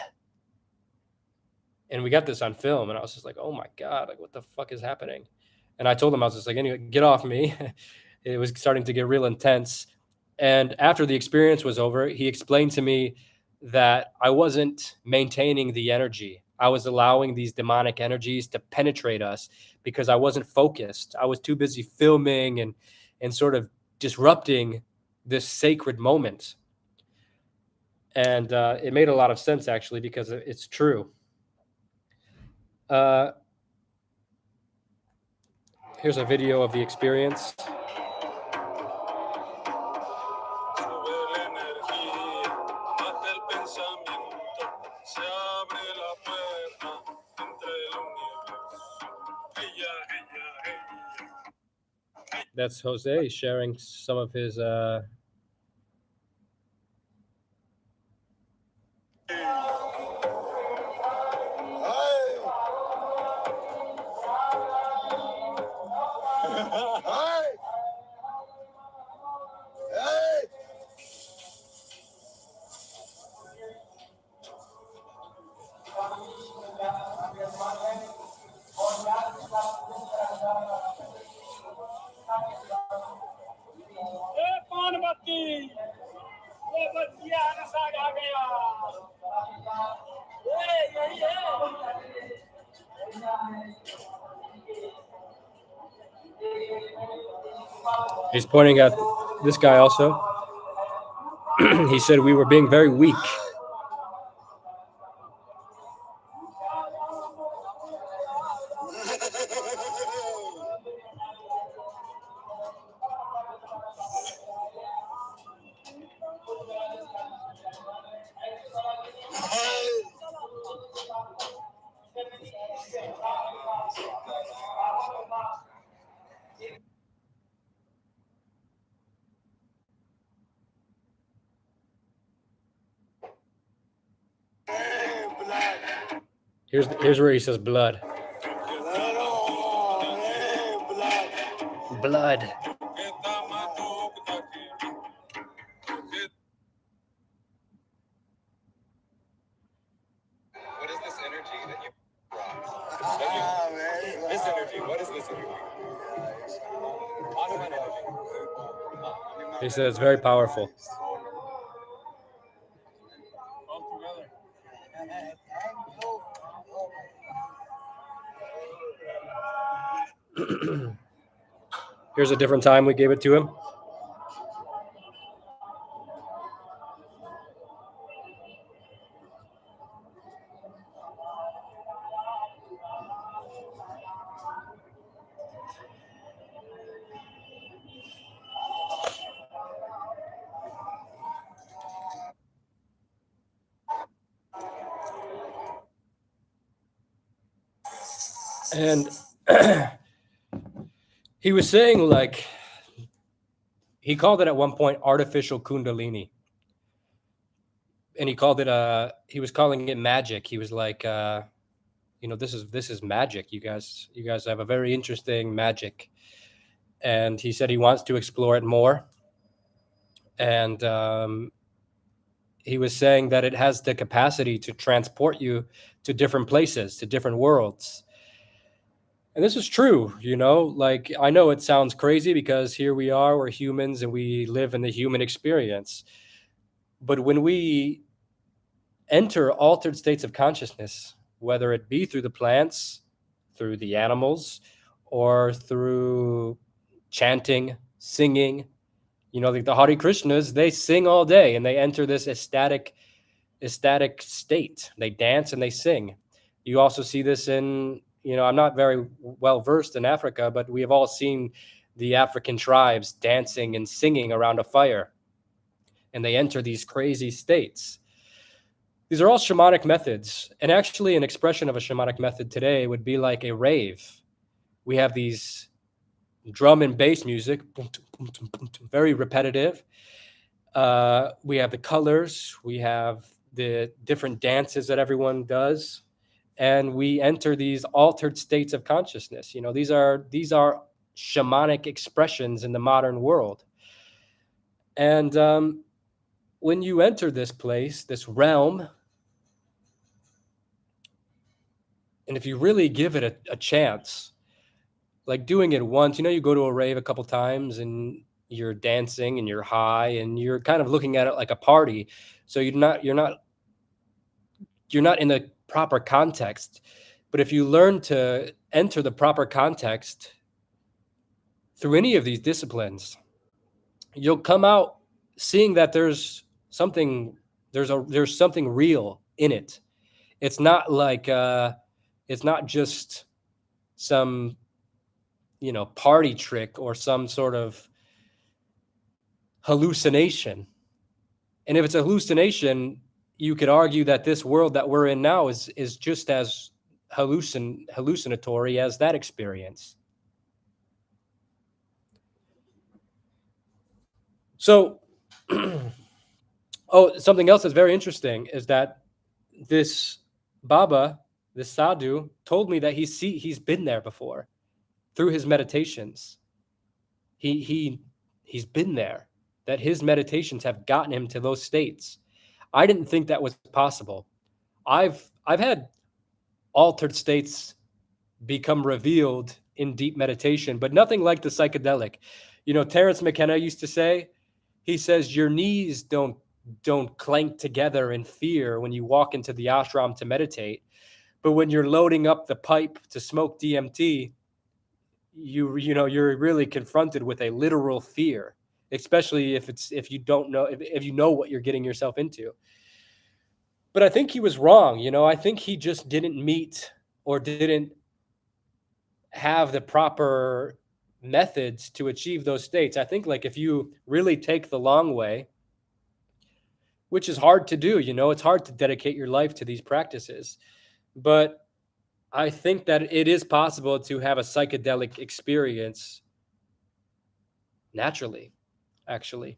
And we got this on film, and I was just like, "Oh my god, like what the fuck is happening?" And I told him, I was just like, "Anyway, get off me." It was starting to get real intense. And after the experience was over, he explained to me that I wasn't maintaining the energy. I was allowing these demonic energies to penetrate us because I wasn't focused. I was too busy filming and sort of disrupting this sacred moment. And it made a lot of sense, actually, because it's true. Uh, Here's a video of the experience. That's Jose sharing some of his he's pointing at this guy also. He said we were being very weak. Here's where he says blood. Blood. What is this energy that you brought? This energy, what is this energy? Hanuman energy. He said it's very powerful. Here's a different time we gave it to him. And he was saying, like, he called it at one point artificial kundalini. And he called it he was calling it magic. He was like, this is magic. You guys have a very interesting magic. And he said he wants to explore it more. And he was saying that it has the capacity to transport you to different places, to different worlds. And this is true, like, I know it sounds crazy because here we are, we're humans and we live in the human experience. But when we enter altered states of consciousness, whether it be through the plants, through the animals, or through chanting, singing, like the Hare Krishnas, they sing all day and they enter this ecstatic state. They dance and they sing. You also see this in, I'm not very well versed in Africa, but we have all seen the African tribes dancing and singing around a fire, and they enter these crazy states. These are all shamanic methods, and actually an expression of a shamanic method today would be like a rave. We have these drum and bass music, very repetitive. We have the colors, we have the different dances that everyone does, and we enter these altered states of consciousness. You know, these are shamanic expressions in the modern world. And when you enter this place, this realm, and if you really give it a chance, like doing it once, you know, you go to a rave a couple times and you're dancing and you're high and you're kind of looking at it like a party. So you're not in the proper context. But if you learn to enter the proper context through any of these disciplines, you'll come out seeing that there's something real in it. It's not like it's not just some, you know, party trick or some sort of hallucination. And if it's a hallucination, you could argue that this world that we're in now is just as hallucinatory as that experience. So, something else that's very interesting is that this Baba, this sadhu, told me that he's been there before through his meditations. He's been there, that his meditations have gotten him to those states. I didn't think that was possible. I've had altered states become revealed in deep meditation, but nothing like the psychedelic. You know, Terence McKenna used to say, he says, your knees don't clank together in fear when you walk into the ashram to meditate. But when you're loading up the pipe to smoke DMT, you're really confronted with a literal fear, especially if you don't know, if you know what you're getting yourself into. But I think he was wrong. You know, I think he just didn't meet or didn't have the proper methods to achieve those states. I think, like, if you really take the long way, which is hard to do, you know, it's hard to dedicate your life to these practices, but I think that it is possible to have a psychedelic experience naturally, actually.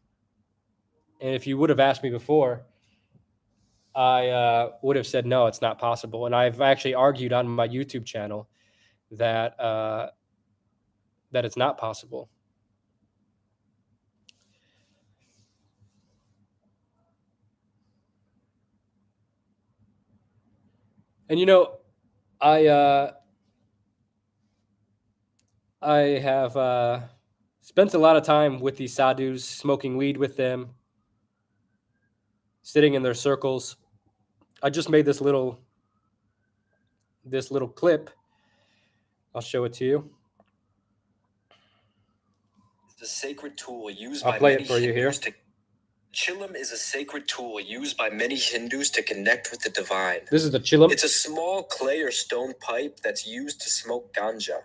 And if you would have asked me before, I would have said no, it's not possible. And I've actually argued on my YouTube channel that that it's not possible. And you know, I have spent a lot of time with these sadhus, smoking weed with them, sitting in their circles. I just made this little clip. I'll show it to you. The sacred tool used I'll by play many it for you here. Hindus to Chilam is a sacred tool used by many Hindus to connect with the divine. This is the chilam. It's a small clay or stone pipe that's used to smoke ganja.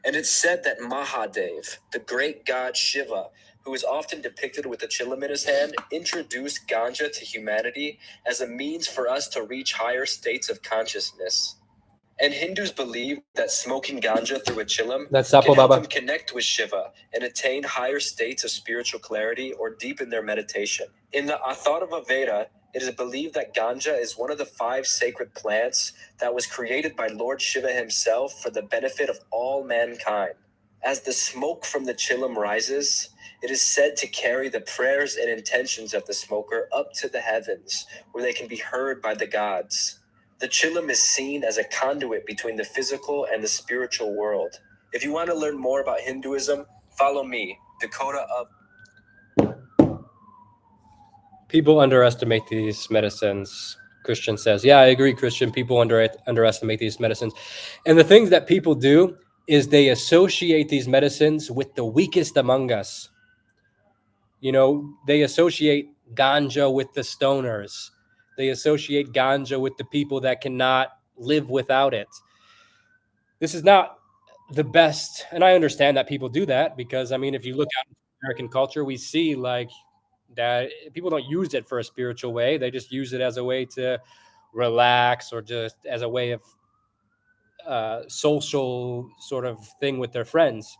And it's said that Mahadev, the great god Shiva, who is often depicted with a chilam in his hand, introduced ganja to humanity as a means for us to reach higher states of consciousness. And Hindus believe that smoking ganja through a chilam can help them connect with Shiva and attain higher states of spiritual clarity or deepen their meditation. In the Atharva Veda, it is believed that ganja is one of the 5 sacred plants that was created by Lord Shiva himself for the benefit of all mankind. As the smoke from the chilam rises, it is said to carry the prayers and intentions of the smoker up to the heavens, where they can be heard by the gods. The chilam is seen as a conduit between the physical and the spiritual world. If you want to learn more about Hinduism, follow me, Dakota of... People underestimate these medicines. Christian says, yeah, I agree, Christian. People underestimate these medicines. And the things that people do is they associate these medicines with the weakest among us. You know, they associate ganja with the stoners. They associate ganja with the people that cannot live without it. This is not the best, and I understand that people do that because I mean, if you look at American culture, we see like that people don't use it for a spiritual way. They just use it as a way to relax or just as a way of social sort of thing with their friends.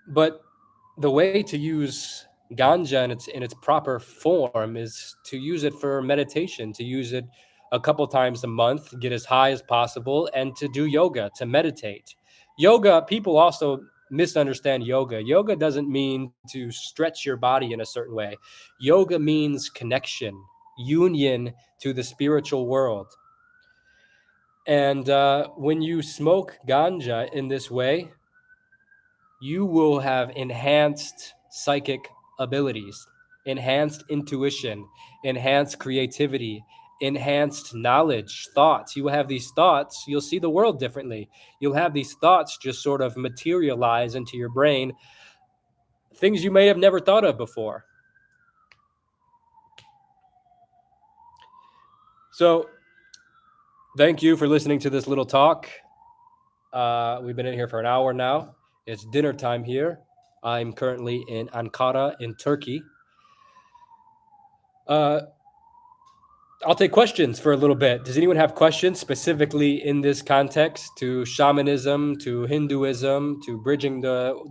But the way to use ganja in its proper form is to use it for meditation, to use it a couple times a month, get as high as possible, and to do yoga, to meditate. Yoga, people also misunderstand yoga. Yoga doesn't mean to stretch your body in a certain way. Yoga means connection, union to the spiritual world. And when you smoke ganja in this way, you will have enhanced psychic abilities, enhanced intuition, enhanced creativity, enhanced knowledge, thoughts. You will have these thoughts, you'll see the world differently. You'll have these thoughts just sort of materialize into your brain, things you may have never thought of before. So, thank you for listening to this little talk. We've been in here for an hour now. It's dinner time here. I'm currently in Ankara in Turkey. Uh, I'll take questions for a little bit. Does anyone have questions specifically in this context to shamanism, to Hinduism, to bridging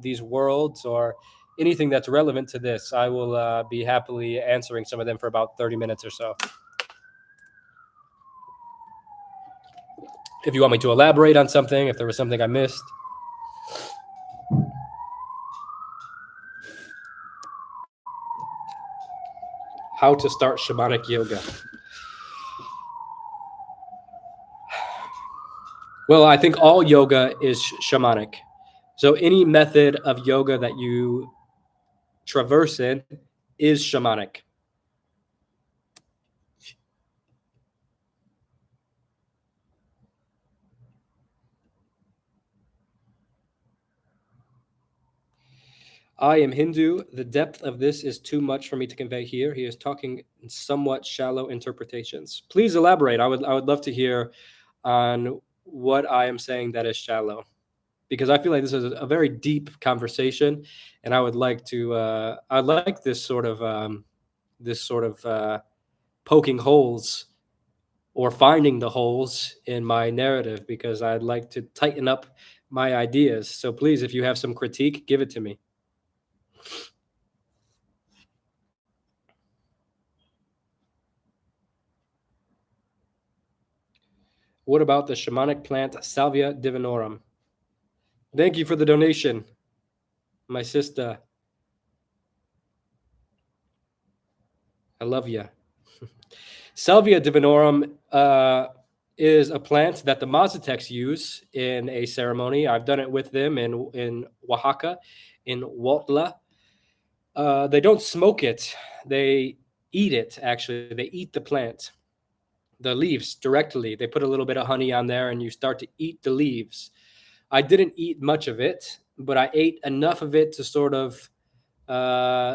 these worlds, or anything that's relevant to this? I will be happily answering some of them for about 30 minutes or so. If you want me to elaborate on something, if there was something I missed. How to start shamanic yoga. Well, I think all yoga is shamanic. So any method of yoga that you traverse in is shamanic. I am Hindu. The depth of this is too much for me to convey here. He is talking in somewhat shallow interpretations. Please elaborate. I would love to hear on what I am saying that is shallow, because I feel like this is a very deep conversation, and I would like to. I like this sort of poking holes or finding the holes in my narrative, because I'd like to tighten up my ideas. So please, if you have some critique, give it to me. What about the shamanic plant Salvia divinorum? Thank you for the donation, my sister. I love you. Salvia divinorum is a plant that the Mazatecs use in a ceremony. I've done it with them in Oaxaca, in Huautla. They don't smoke it. They eat it, actually. They eat the plant, the leaves directly. They put a little bit of honey on there, and you start to eat the leaves. I didn't eat much of it, but I ate enough of it to sort of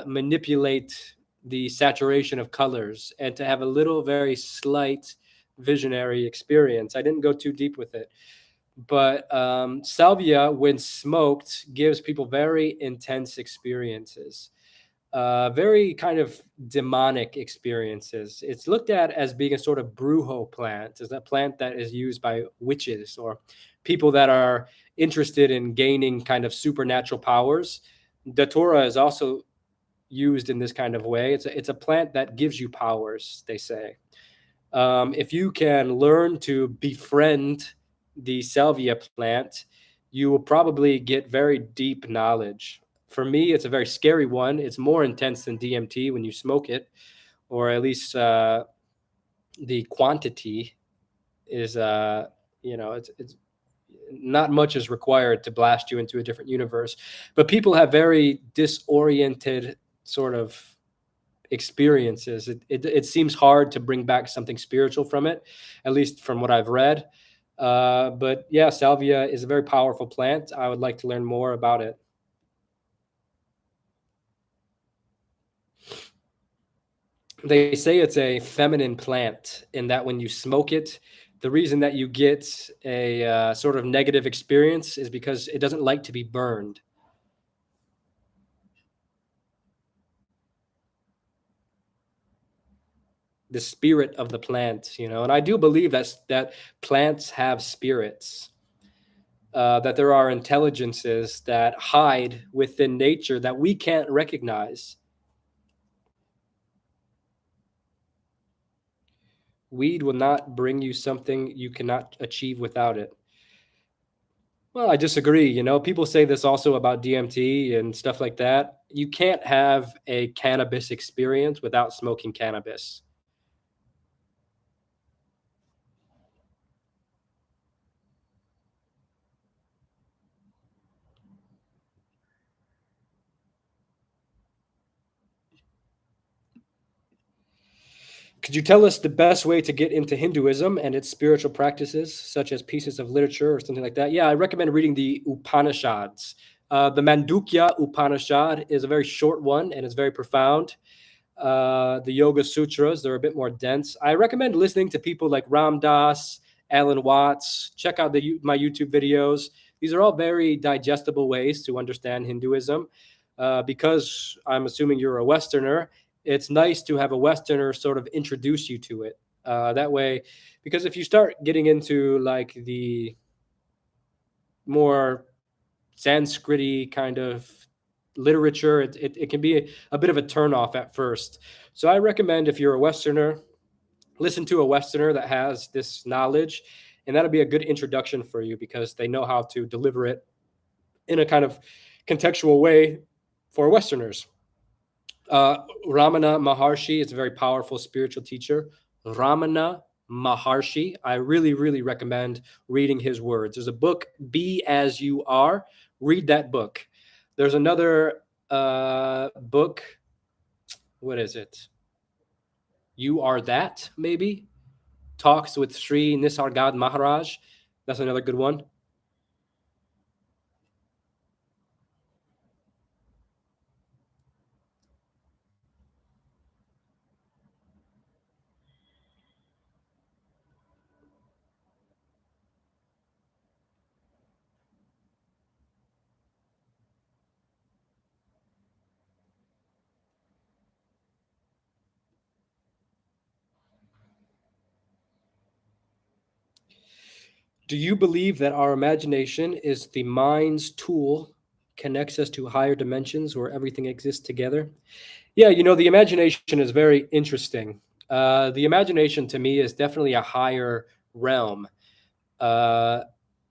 manipulate the saturation of colors and to have a little very slight visionary experience. I didn't go too deep with it. But salvia, when smoked, gives people very intense experiences, very kind of demonic experiences. It's looked at as being a sort of brujo plant, is a plant that is used by witches or people that are interested in gaining kind of supernatural powers. Datura is also used in this kind of way. It's a plant that gives you powers, they say. If you can learn to befriend the salvia plant, you will probably get very deep knowledge. For me, it's a very scary one. It's more intense than DMT when you smoke it, or at least the quantity is, it's not much is required to blast you into a different universe. But people have very disoriented sort of experiences. It seems hard to bring back something spiritual from it, at least from what I've read. But yeah, salvia is a very powerful plant. I would like to learn more about it. They say it's a feminine plant in that when you smoke it, The reason that you get a sort of negative experience is because it doesn't like to be burned. The spirit of the plant, you know, and I do believe that plants have spirits, that there are intelligences that hide within nature that we can't recognize. Weed will not bring you something you cannot achieve without it. Well, I disagree. You know, people say this also about DMT and stuff like that. You can't have a cannabis experience without smoking cannabis. Could you tell us the best way to get into Hinduism and its spiritual practices, such as pieces of literature or something like that? Yeah, I recommend reading the Upanishads. The Mandukya Upanishad is a very short one and it's very profound. The Yoga Sutras, they're a bit more dense. I recommend listening to people like Ram Dass, Alan Watts. Check out my YouTube videos. These are all very digestible ways to understand Hinduism. Because I'm assuming you're a Westerner, it's nice to have a Westerner sort of introduce you to it. That way, because if you start getting into like the more Sanskrit kind of literature, it can be a bit of a turnoff at first. So I recommend if you're a Westerner, listen to a Westerner that has this knowledge, and that'll be a good introduction for you because they know how to deliver it in a kind of contextual way for Westerners. Ramana Maharshi is a very powerful spiritual teacher. Ramana Maharshi, I really, really recommend reading his words. There's a book, Be As You Are. Read that book. There's another book. What is it? You Are That, maybe? Talks with Sri Nisargad Maharaj. That's another good one. Do you believe that our imagination is the mind's tool, connects us to higher dimensions where everything exists together? Yeah, you know, the imagination is very interesting. The imagination to me is definitely a higher realm. Uh,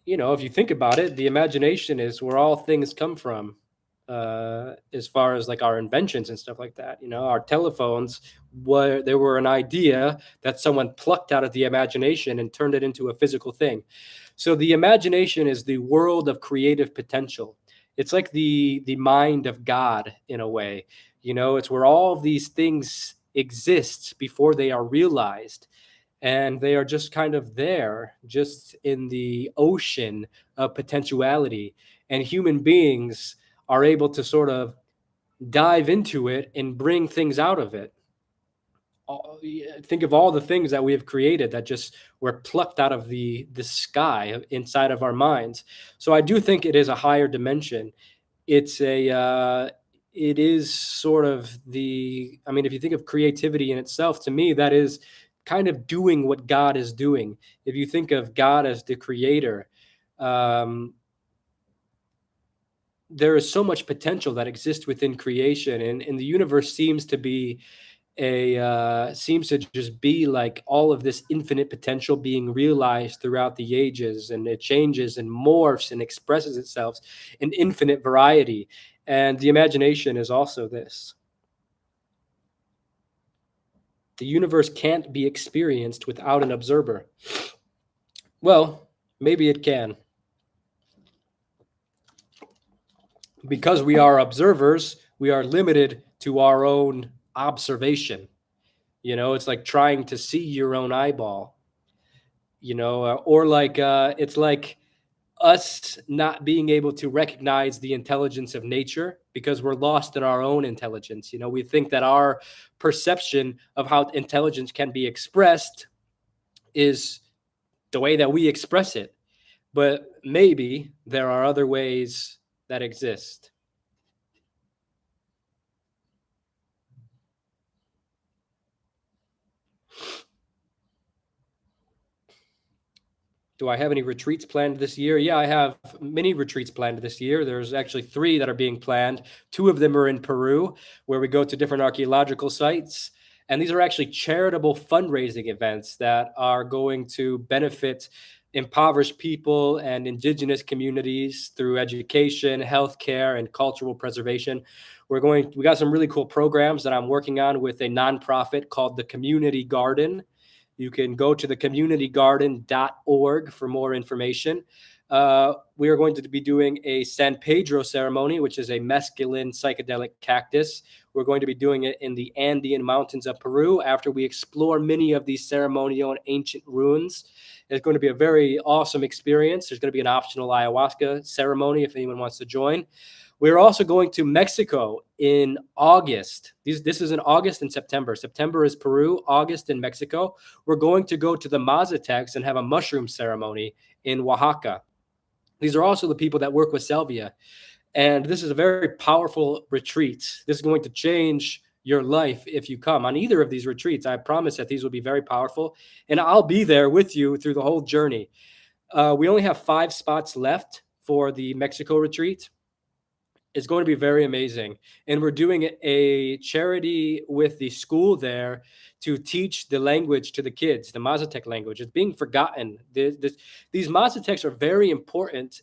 you know, if you think about it, the imagination is where all things come from, as far as like our inventions and stuff like that. You know, our telephones, were they were an idea that someone plucked out of the imagination and turned it into a physical thing. So the imagination is the world of creative potential. It's like the mind of God in a way. You know, it's where all of these things exist before they are realized, and they are just kind of there, just in the ocean of potentiality. And human beings are able to sort of dive into it and bring things out of it. Think of all the things that we have created that just were plucked out of the sky inside of our minds. So I do think it is a higher dimension. It's a it is sort of the, I mean, if you think of creativity in itself, to me that is kind of doing what God is doing. If you think of God as the creator, um, there is so much potential that exists within creation, and the universe seems to be seems to just be like all of this infinite potential being realized throughout the ages, and it changes and morphs and expresses itself in infinite variety. And the imagination is also this. The universe can't be experienced without an observer. Well, maybe it can. Because we are observers, we are limited to our own observation. You know, it's like trying to see your own eyeball, you know, or like it's like us not being able to recognize the intelligence of nature because we're lost in our own intelligence. You know, we think that our perception of how intelligence can be expressed is the way that we express it. But maybe there are other ways that exist. Do I have any retreats planned this year? Yeah, I have many retreats planned this year. There's actually 3 that are being planned. 2 of them are in Peru, where we go to different archaeological sites. And these are actually charitable fundraising events that are going to benefit impoverished people and indigenous communities through education, healthcare, and cultural preservation. We got some really cool programs that I'm working on with a nonprofit called the Community Garden. You can go to the communitygarden.org for more information. We are going to be doing a San Pedro ceremony, which is a mescaline psychedelic cactus. We're going to be doing it in the Andean mountains of Peru after we explore many of these ceremonial and ancient ruins. It's going to be a very awesome experience. There's going to be an optional ayahuasca ceremony if anyone wants to join. We're also going to Mexico in August. This is in August and September. September is Peru, August in Mexico. We're going to go to the Mazatecs and have a mushroom ceremony in Oaxaca. These are also the people that work with salvia. And this is a very powerful retreat. This is going to change your life if you come on either of these retreats. I promise that these will be very powerful. And I'll be there with you through the whole journey. We only have 5 spots left for the Mexico retreat. It's going to be very amazing. And we're doing a charity with the school there to teach the language to the kids, the Mazatec language. It's being forgotten. These Mazatecs are very important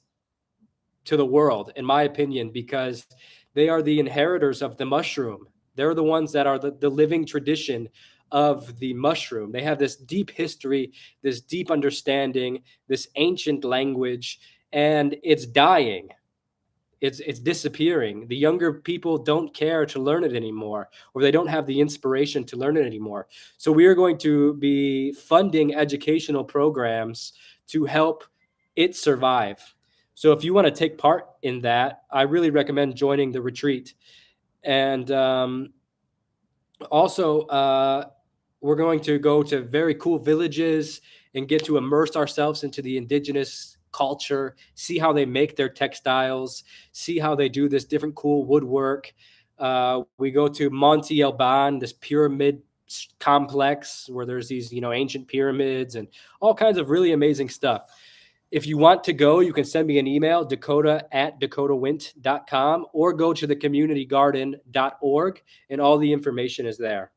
to the world, in my opinion, because they are the inheritors of the mushroom. They're the ones that are the living tradition of the mushroom. They have this deep history, this deep understanding, this ancient language, and it's dying. It's disappearing. The younger people don't care to learn it anymore, or they don't have the inspiration to learn it anymore. So we are going to be funding educational programs to help it survive. So if you want to take part in that, I really recommend joining the retreat. And also, we're going to go to very cool villages and get to immerse ourselves into the indigenous culture, see how they make their textiles, see how they do this different cool woodwork. We go to Monte Alban, this pyramid complex where there's these, ancient pyramids and all kinds of really amazing stuff. If you want to go, you can send me an email, dakota@dakotawint.com, or go to thecommunitygarden.org, and all the information is there.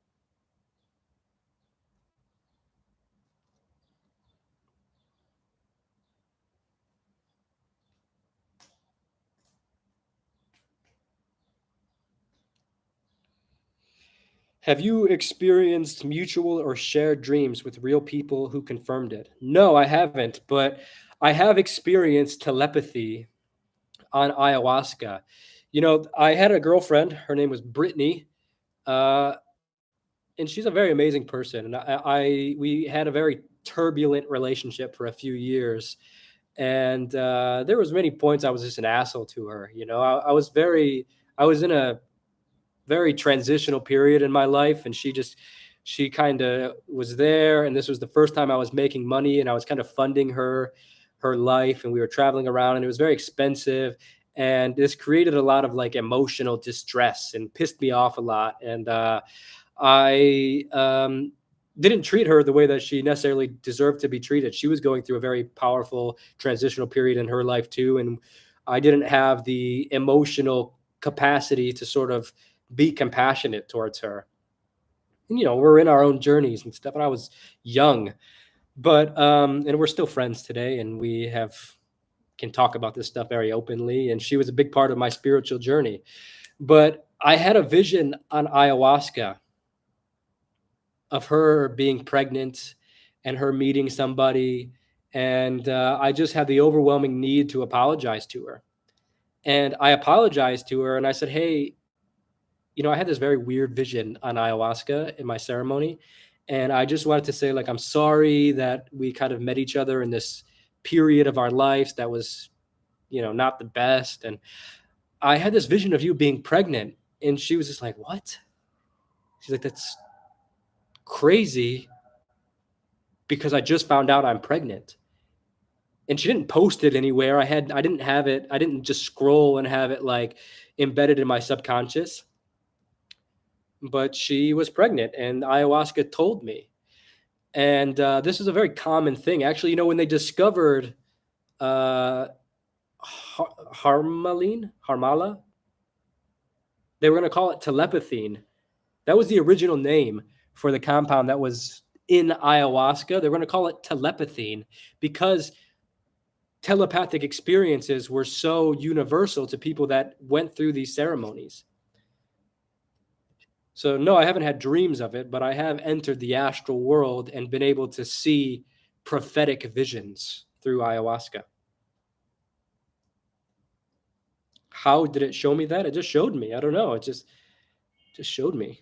Have you experienced mutual or shared dreams with real people who confirmed it? No, I haven't, but I have experienced telepathy on ayahuasca. I had a girlfriend, her name was Brittany, uh, and she's a very amazing person. And we had a very turbulent relationship for a few years. And there was many points I was just an asshole to her. I was in a very transitional period in my life, and she kind of was there, and this was the first time I was making money, and I was kind of funding her life, and we were traveling around, and it was very expensive, and this created a lot of like emotional distress and pissed me off a lot. And I didn't treat her the way that she necessarily deserved to be treated. She was going through a very powerful transitional period in her life too, and I didn't have the emotional capacity to sort of be compassionate towards her. And, we're in our own journeys and stuff. And I was young, but and we're still friends today, and we can talk about this stuff very openly. And she was a big part of my spiritual journey. But I had a vision on ayahuasca of her being pregnant and her meeting somebody. And I just had the overwhelming need to apologize to her. And I apologized to her and I said, hey, I had this very weird vision on ayahuasca in my ceremony. And I just wanted to say, like, I'm sorry that we kind of met each other in this period of our lives that was, not the best. And I had this vision of you being pregnant. And she was just like, what? She's like, that's crazy. because I just found out I'm pregnant. And she didn't post it anywhere. I didn't have it. I didn't just scroll and have it like embedded in my subconscious. But she was pregnant, and ayahuasca told me. And this is a very common thing. Actually, when they discovered harmala, they were going to call it telepathine. That was the original name for the compound that was in ayahuasca. They were going to call it telepathine because telepathic experiences were so universal to people that went through these ceremonies. So no, I haven't had dreams of it, but I have entered the astral world and been able to see prophetic visions through ayahuasca. How did it show me that? It just showed me. I don't know. It just showed me.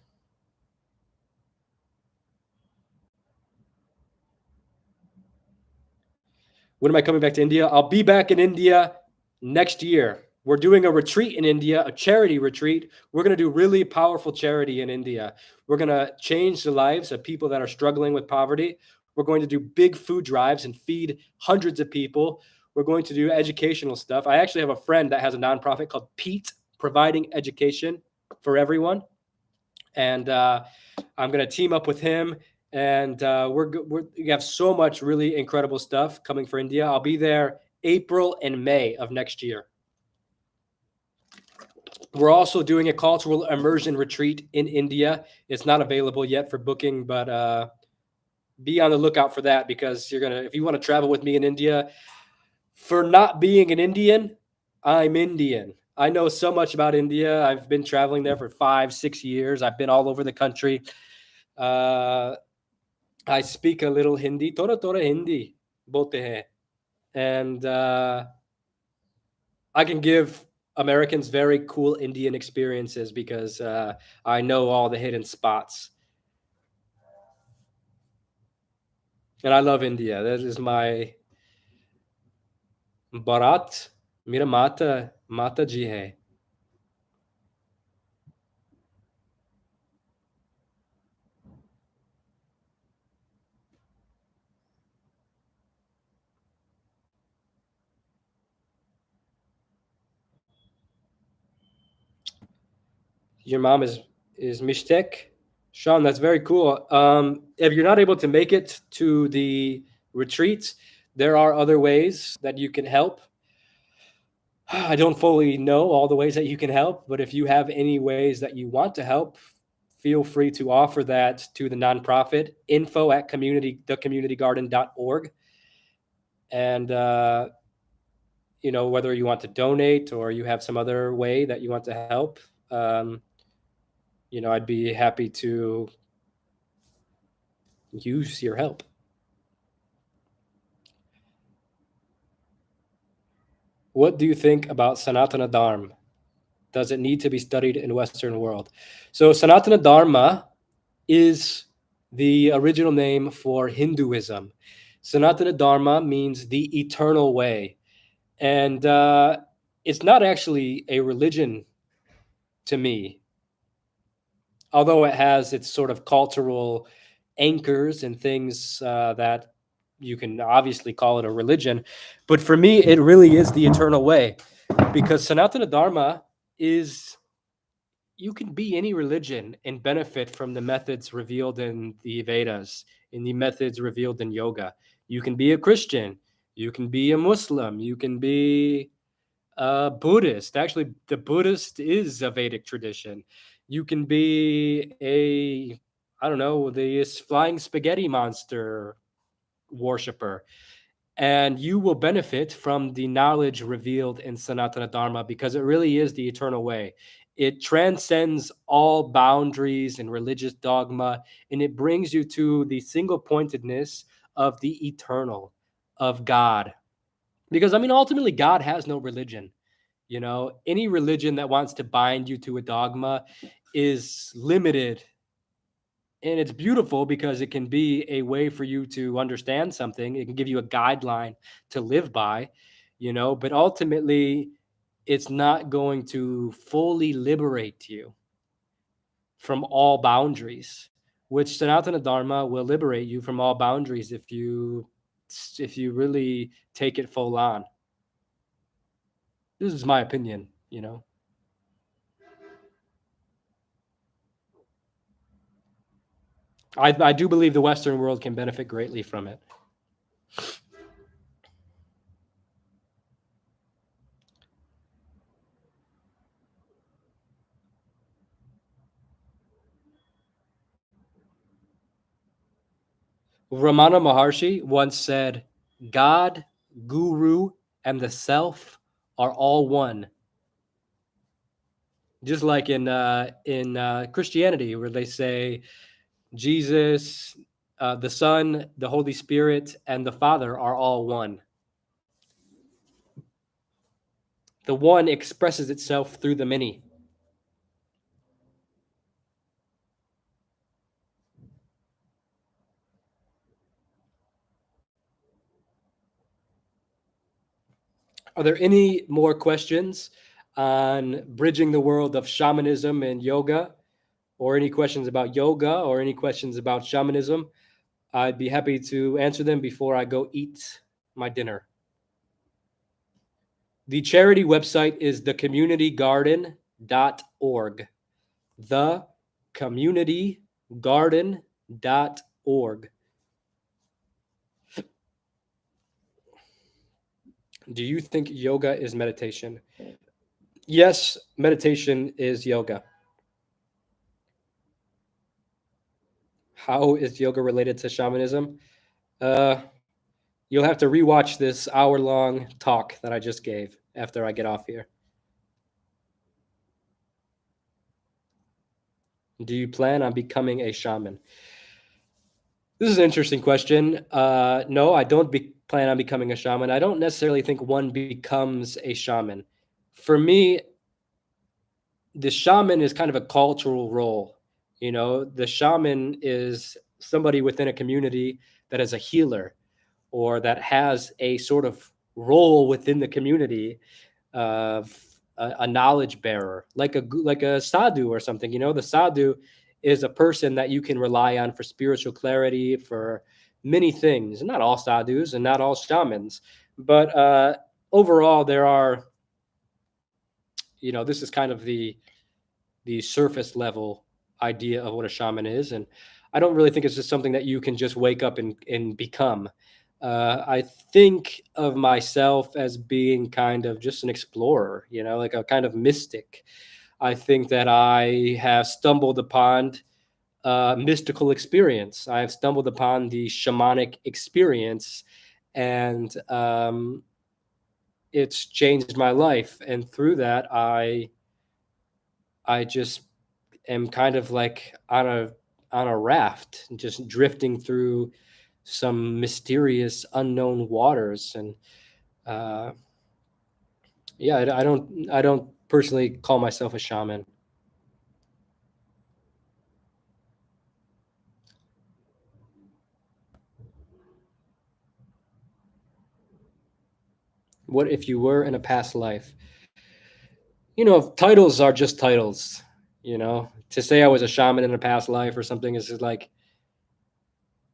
When am I coming back to India? I'll be back in India next year. We're doing a retreat in India, a charity retreat. We're going to do really powerful charity in India. We're going to change the lives of people that are struggling with poverty. We're going to do big food drives and feed hundreds of people. We're going to do educational stuff. I actually have a friend that has a nonprofit called Pete, providing education for everyone. And I'm going to team up with him. And we have so much really incredible stuff coming for India. I'll be there April and May of next year. We're also doing a cultural immersion retreat in India. It's not available yet for booking, but be on the lookout for that, because if you want to travel with me in India, for not being an Indian, I'm Indian. I know so much about India. I've been traveling there for 5-6 years. I've been all over the country. I speak a little Hindi. Thoda Hindi bolte hai. And I can give Americans very cool Indian experiences because I know all the hidden spots. And I love India. That is my Bharat. Mera Mata ji hai. Your mom is Mishtek. Sean, that's very cool. If you're not able to make it to the retreats, there are other ways that you can help. I don't fully know all the ways that you can help, but if you have any ways that you want to help, feel free to offer that to the nonprofit, info@thecommunitygarden.org. And, whether you want to donate or you have some other way that you want to help, I'd be happy to use your help. What do you think about Sanatana Dharma? Does it need to be studied in Western world? So Sanatana Dharma is the original name for Hinduism. Sanatana Dharma means the eternal way. And it's not actually a religion to me, although it has its sort of cultural anchors and things that you can obviously call it a religion. But for me, it really is the eternal way, because Sanatana Dharma is, you can be any religion and benefit from the methods revealed in the Vedas, in the methods revealed in yoga. You can be a Christian, you can be a Muslim, you can be a Buddhist. Actually, the Buddhist is a Vedic tradition. You can be I don't know, the flying spaghetti monster worshiper. And you will benefit from the knowledge revealed in Sanatana Dharma, because it really is the eternal way. It transcends all boundaries and religious dogma, and it brings you to the single pointedness of the eternal, of God. Because, ultimately, God has no religion. Any religion that wants to bind you to a dogma is limited. And it's beautiful because it can be a way for you to understand something. It can give you a guideline to live by, but ultimately it's not going to fully liberate you from all boundaries, which Sanatana Dharma will liberate you from all boundaries if you really take it full on. This is my opinion, you know. I do believe the Western world can benefit greatly from it. Ramana Maharshi once said, God, Guru, and the self are all one. Just like in Christianity, where they say Jesus, the Son, the Holy Spirit, and the Father are all one. The one expresses itself through the many. Are there any more questions on bridging the world of shamanism and yoga, or any questions about yoga, or any questions about shamanism? I'd be happy to answer them before I go eat my dinner. The charity website is thecommunitygarden.org. Thecommunitygarden.org. Do you think yoga is meditation? Yes, meditation is yoga. How is yoga related to shamanism? You'll have to rewatch this hour-long talk that I just gave after I get off here. Do you plan on becoming a shaman? This is an interesting question. No, I don't plan on becoming a shaman. I don't necessarily think one becomes a shaman. For me, the shaman is kind of a cultural role. You know, the shaman is somebody within a community that is a healer, or that has a sort of role within the community of a knowledge bearer, like a sadhu or something. You know, the sadhu is a person that you can rely on for spiritual clarity, for many things. Not all sadhus and not all shamans, but overall, there are. You know, this is kind of the surface level idea of what a shaman is, and I don't really think it's just something that you can just wake up and become. I think of myself as being kind of just an explorer, you know, like a kind of mystic. I think that I have stumbled upon mystical experience. I have stumbled upon the shamanic experience, and it's changed my life. And through that, I just am kind of like on a raft, just drifting through some mysterious unknown waters. And uh, yeah, I don't personally call myself a shaman. What if you were in a past life? You know, titles are just titles. You know, to say I was a shaman in a past life or something is just like,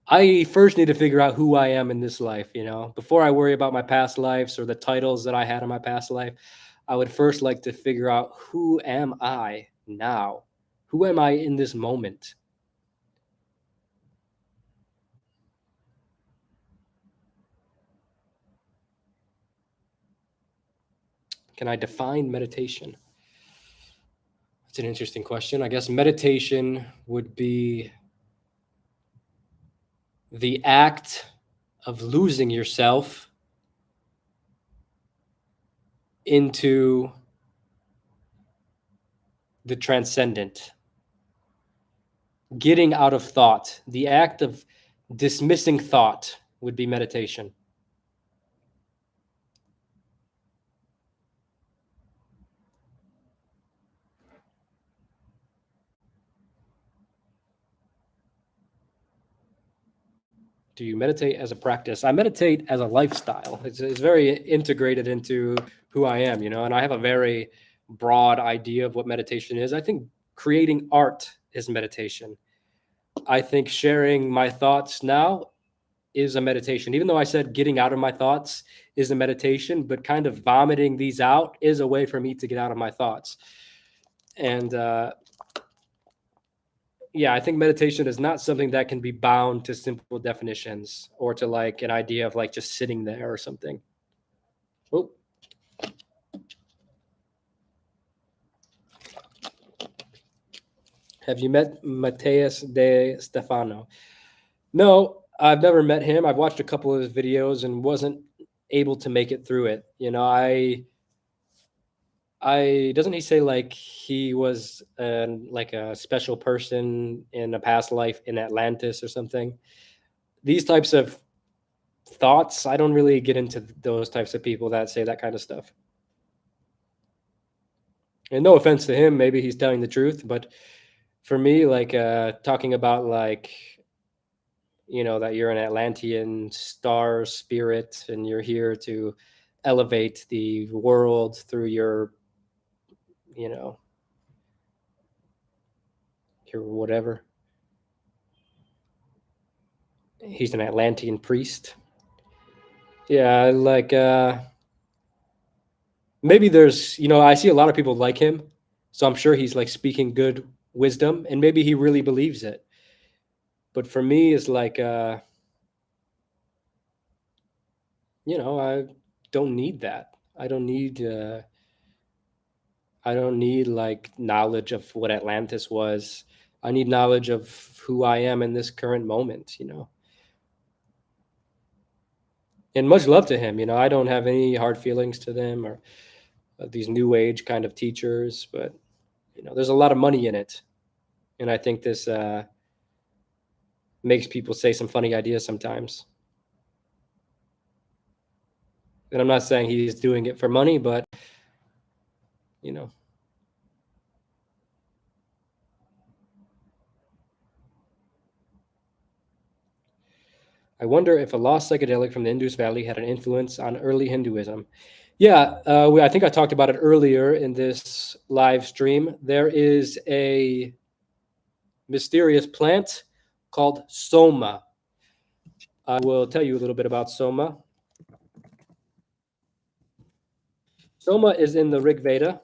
I first need to figure out who I am in this life, you know. Before I worry about my past lives or the titles that I had in my past life, I would first like to figure out, who am I now? Who am I in this moment? Can I define meditation? That's an interesting question. I guess meditation would be the act of losing yourself into the transcendent, getting out of thought. The act of dismissing thought would be meditation. Do you meditate as a practice? I meditate as a lifestyle. It's very integrated into who I am, you know, and I have a very broad idea of what meditation is. I think creating art is meditation. I think sharing my thoughts now is a meditation. Even though I said getting out of my thoughts is a meditation, but kind of vomiting these out is a way for me to get out of my thoughts. And yeah, I think meditation is not something that can be bound to simple definitions or to like an idea of like just sitting there or something. Oh. Have you met Mateus de Stefano? No, I've never met him. I've watched a couple of his videos and wasn't able to make it through it. You know, I doesn't he say like he was like a special person in a past life in Atlantis or something? These types of thoughts, I don't really get into those types of people that say that kind of stuff. And no offense to him, maybe he's telling the truth, but for me, like talking about like, you know, that you're an Atlantean star spirit and you're here to elevate the world through your, you know, your whatever. He's an Atlantean priest. Yeah, like maybe there's, you know, I see a lot of people like him, so I'm sure he's like speaking good wisdom and maybe he really believes it. But for me it's like you know, I don't need that. I don't need like knowledge of what Atlantis was. I need knowledge of who I am in this current moment, you know. And much love to him, you know. I don't have any hard feelings to them or these new age kind of teachers, but you know, there's a lot of money in it. And I think this makes people say some funny ideas sometimes. And I'm not saying he's doing it for money, but you know, I wonder if a lost psychedelic from the Indus Valley had an influence on early Hinduism. Yeah, I think I talked about it earlier in this live stream. There is a mysterious plant called Soma. I will tell you a little bit about Soma. Soma is in the Rig Veda,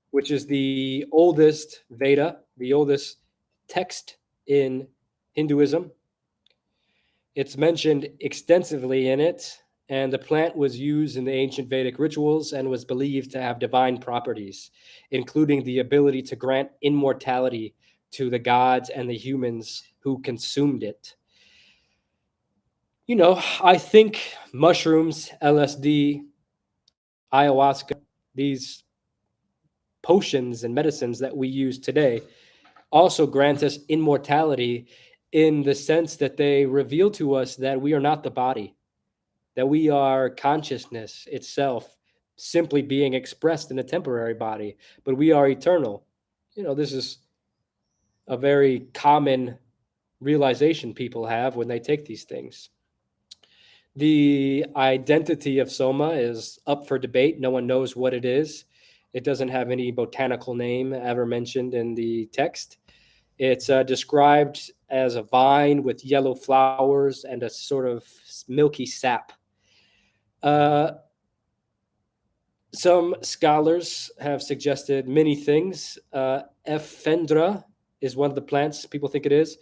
which is the oldest Veda, the oldest text in Hinduism. It's mentioned extensively in it, and the plant was used in the ancient Vedic rituals and was believed to have divine properties, including the ability to grant immortality to the gods and the humans who consumed it. You know, I think mushrooms, LSD, ayahuasca, these potions and medicines that we use today also grant us immortality in the sense that they reveal to us that we are not the body, that we are consciousness itself simply being expressed in a temporary body, but we are eternal. You know, this is a very common realization people have when they take these things. The identity of Soma is up for debate. No one knows what it is. It doesn't have any botanical name ever mentioned in the text. It's described as a vine with yellow flowers and a sort of milky sap. Uh, some scholars have suggested many things. Ephendra is one of the plants people think it is.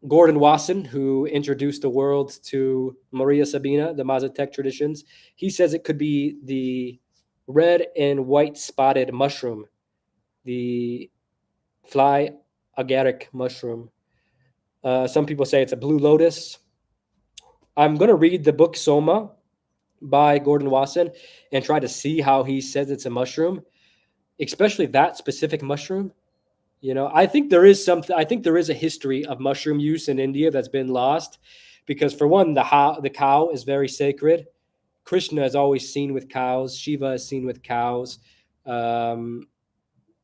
Gordon Wasson, who introduced the world to Maria Sabina, the Mazatec traditions, he says it could be the red and white spotted mushroom, the fly agaric mushroom. Some people say it's a blue lotus. I'm going to read the book Soma by Gordon Wasson and try to see how he says it's a mushroom, especially that specific mushroom. You know, I think there is something. I think there is a history of mushroom use in India that's been lost, because for one, the cow is very sacred. Krishna is always seen with cows. Shiva is seen with cows. Um,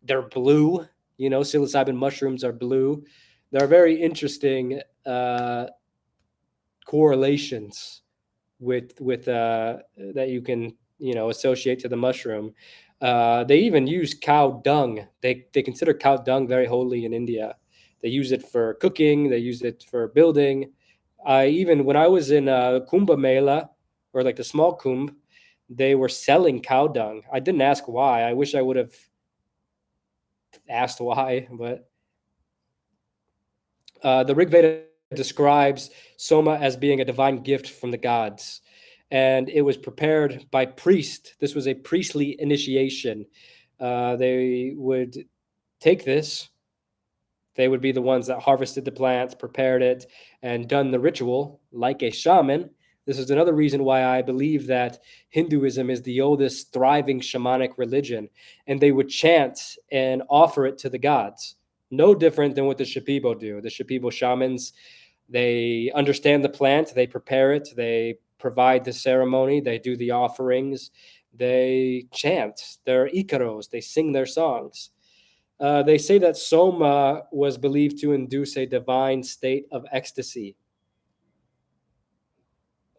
they're blue. You know, psilocybin mushrooms are blue. There are very interesting correlations with that you can, you know, associate to the mushroom. They even use cow dung. They consider cow dung very holy in India. They use it for cooking. They use it for building. Even when I was in Kumbh Mela, or like the small Kumbh, they were selling cow dung. I didn't ask why. I wish I would have asked why, but the Rig Veda describes Soma as being a divine gift from the gods, and it was prepared by priests. This was a priestly initiation. They would take this. They would be the ones that harvested the plants, prepared it, and done the ritual like a shaman. This is another reason why I believe that Hinduism is the oldest thriving shamanic religion, and they would chant and offer it to the gods. No different than what the Shipibo do. The Shipibo shamans, they understand the plant, they prepare it, they provide the ceremony, they do the offerings, they chant their ikaros, they sing their songs. They say that Soma was believed to induce a divine state of ecstasy.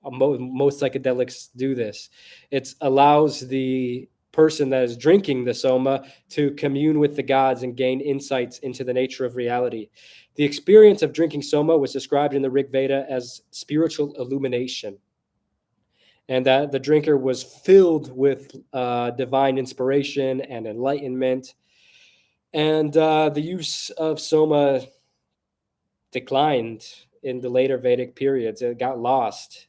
Most psychedelics do this. It allows the person that is drinking the Soma to commune with the gods and gain insights into the nature of reality. The experience of drinking Soma was described in the Rig Veda as spiritual illumination, and that the drinker was filled with divine inspiration and enlightenment. And the use of Soma declined in the later Vedic periods. It got lost,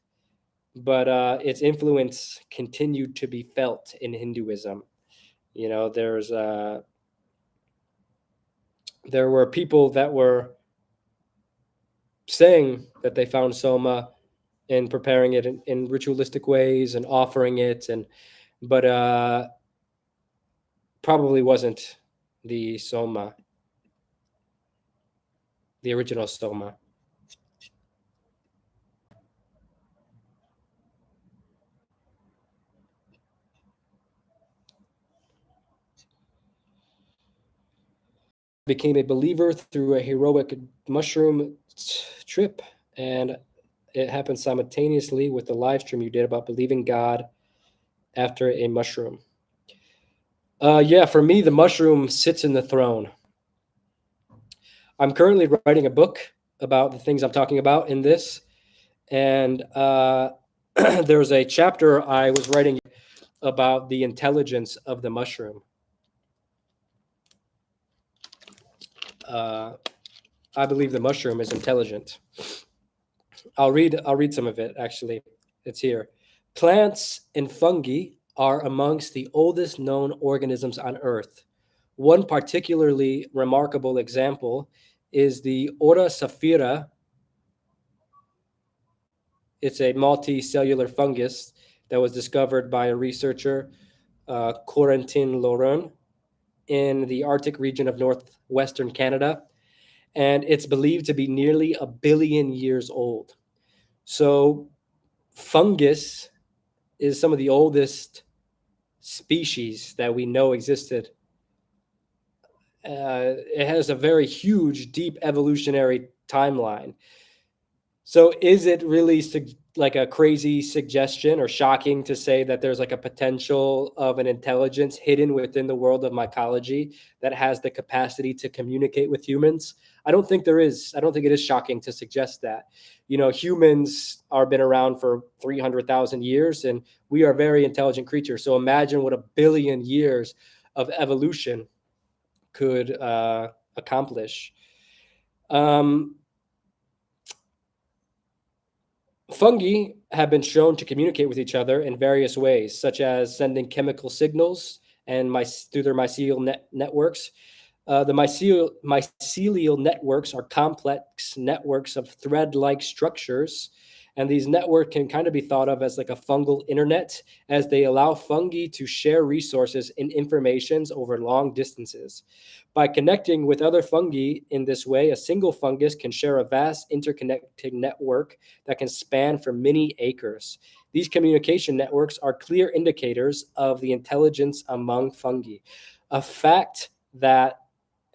but its influence continued to be felt in Hinduism. You know, there were people that were saying that they found Soma and preparing it in ritualistic ways and offering it, but probably wasn't the Soma, the original Soma. Became a believer through a heroic mushroom trip, and it happened simultaneously with the live stream you did about believing God after a mushroom. Yeah, for me, the mushroom sits in the throne. I'm currently writing a book about the things I'm talking about in this, and there's a chapter I was writing about the intelligence of the mushroom. I believe the mushroom is intelligent. I'll read some of it, actually. It's here. Plants and fungi are amongst the oldest known organisms on Earth. One particularly remarkable example is the Ora Saphira. It's a multicellular fungus that was discovered by a researcher, Corentin Laurent, in the Arctic region of northwestern Canada, and it's believed to be nearly 1 billion years old. So fungus is some of the oldest species that we know existed. It has a very huge, deep evolutionary timeline. So is it really like a crazy suggestion or shocking to say that there's like a potential of an intelligence hidden within the world of mycology that has the capacity to communicate with humans? I don't think there is. I don't think it is shocking to suggest that. You know, humans are been around for 300,000 years, and we are very intelligent creatures. So imagine what 1 billion years of evolution could accomplish. Fungi have been shown to communicate with each other in various ways, such as sending chemical signals and through their mycelial networks. The mycelial networks are complex networks of thread-like structures, and these networks can kind of be thought of as like a fungal internet, as they allow fungi to share resources and informations over long distances. By connecting with other fungi in this way, a single fungus can share a vast interconnected network that can span for many acres. These communication networks are clear indicators of the intelligence among fungi, a fact that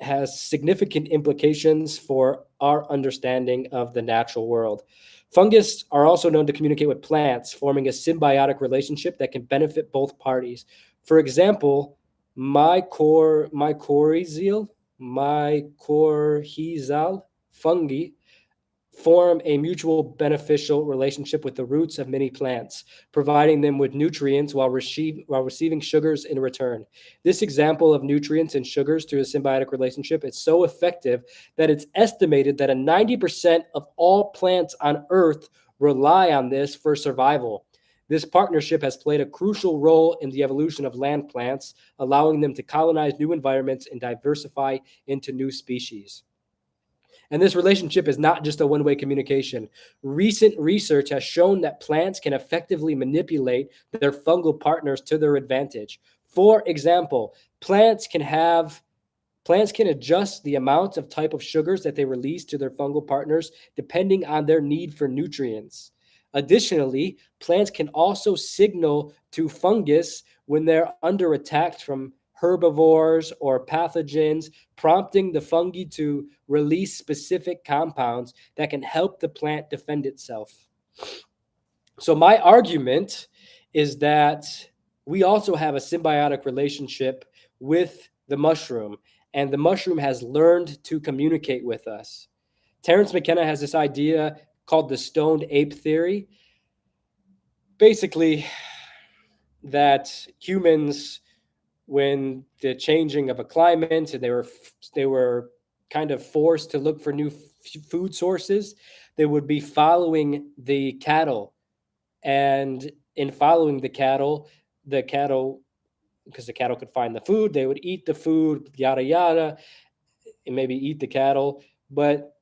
has significant implications for our understanding of the natural world. Fungus are also known to communicate with plants, forming a symbiotic relationship that can benefit both parties. For example, mycorrhizal mycorrhizal fungi form a mutual beneficial relationship with the roots of many plants, providing them with nutrients while receiving sugars in return. This example of nutrients and sugars through a symbiotic relationship is so effective that it's estimated that 90% of all plants on Earth rely on this for survival. This partnership has played a crucial role in the evolution of land plants, allowing them to colonize new environments and diversify into new species. And this relationship is not just a one way communication. Recent research has shown that plants can effectively manipulate their fungal partners to their advantage. For example, plants can adjust the amount of type of sugars that they release to their fungal partners depending on their need for nutrients. Additionally, plants can also signal to fungus when they're under attack from herbivores or pathogens, prompting the fungi to release specific compounds that can help the plant defend itself. So, my argument is that we also have a symbiotic relationship with the mushroom, and the mushroom has learned to communicate with us. Terence McKenna has this idea called the stoned ape theory. Basically, that humans, when the changing of a climate and they were kind of forced to look for new food sources, they would be following the cattle, and in following the cattle, because the cattle could find the food, they would eat the food, yada yada, and maybe eat the cattle. But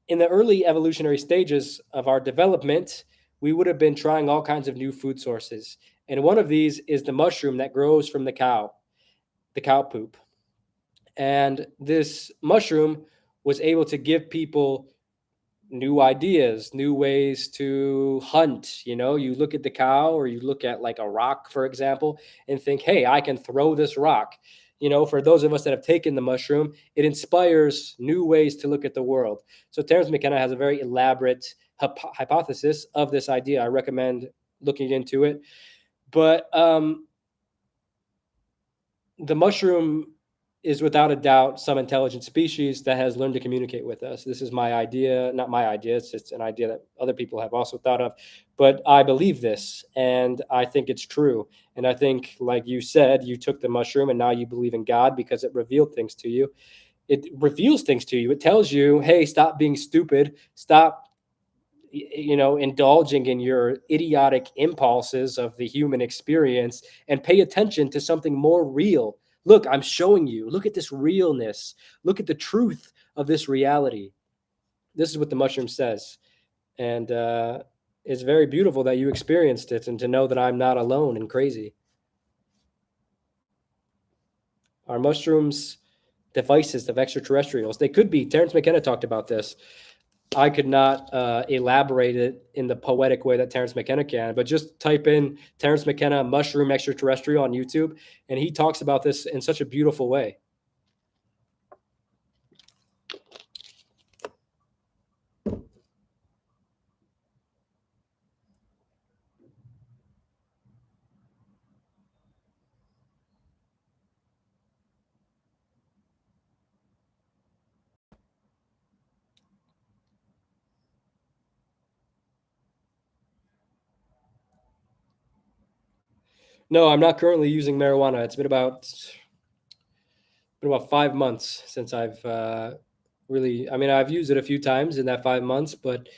in the early evolutionary stages of our development, we would have been trying all kinds of new food sources. And one of these is the mushroom that grows from the cow poop. And this mushroom was able to give people new ideas, new ways to hunt. You know, you look at the cow or you look at like a rock, for example, and think, hey, I can throw this rock. You know, for those of us that have taken the mushroom, it inspires new ways to look at the world. So Terence McKenna has a very elaborate hypothesis of this idea. I recommend looking into it. But the mushroom is without a doubt some intelligent species that has learned to communicate with us. This is my idea, not my idea. It's just an idea that other people have also thought of, but I believe this and I think it's true. And I think, like you said, you took the mushroom and now you believe in God because it revealed things to you. It reveals things to you. It tells you, hey, stop being stupid. Stop indulging in your idiotic impulses of the human experience and pay attention to something more real. Look, I'm showing you. Look at this realness. Look at the truth of this reality. This is what the mushroom says. And it's very beautiful that you experienced it and to know that I'm not alone and crazy. Are mushrooms devices of extraterrestrials? They could be. Terence McKenna talked about this. I could not elaborate it in the poetic way that Terence McKenna can, but just type in Terence McKenna mushroom extraterrestrial on YouTube, and he talks about this in such a beautiful way. No, I'm not currently using marijuana. It's been about 5 months since I've really. I mean, I've used it a few times in that 5 months, but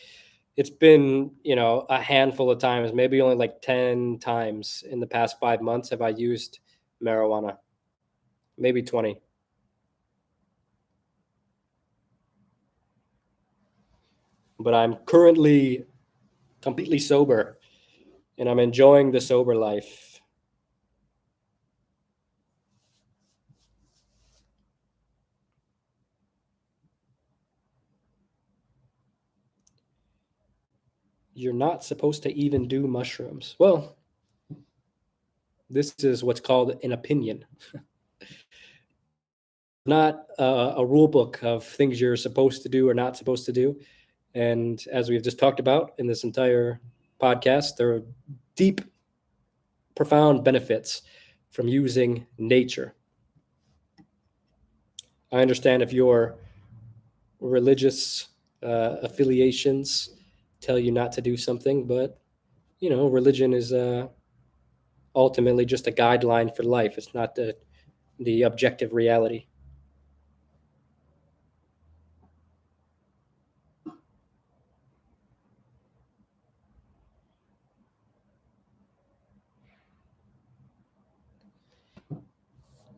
it's been a handful of times, maybe only like 10 times in the past 5 months have I used marijuana, maybe 20. But I'm currently completely sober and I'm enjoying the sober life. You're not supposed to even do mushrooms. Well, this is what's called an opinion, not a rule book of things you're supposed to do or not supposed to do. And as we've just talked about in this entire podcast, there are deep, profound benefits from using nature. I understand if your religious affiliations tell you not to do something, but religion is ultimately just a guideline for life. It's not the objective reality.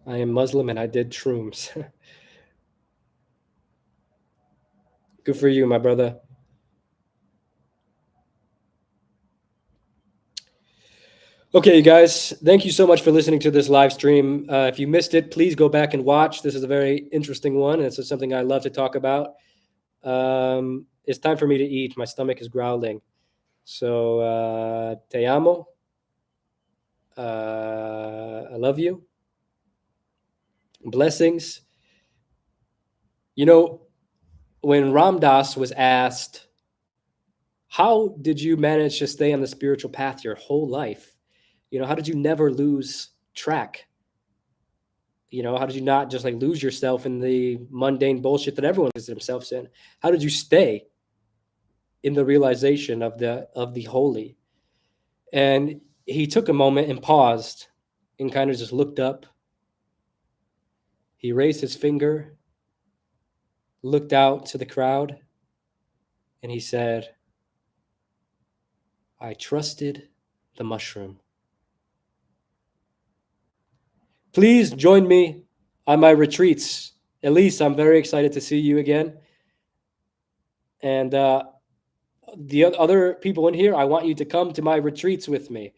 I am Muslim and I did shrooms. Good for you, my brother. Okay, you guys, thank you so much for listening to this live stream. If you missed it, please go back and watch. This is a very interesting one, and it's something I love to talk about. It's time for me to eat. My stomach is growling. So, te amo. I love you. Blessings. When Ram Dass was asked, how did you manage to stay on the spiritual path your whole life? How did you never lose track? How did you not just like lose yourself in the mundane bullshit that everyone loses themselves in? How did you stay in the realization of the holy? And he took a moment and paused and kind of just looked up. He raised his finger, looked out to the crowd, and he said, I trusted the mushroom. Please join me on my retreats. Elise, I'm very excited to see you again. And the other people in here, I want you to come to my retreats with me.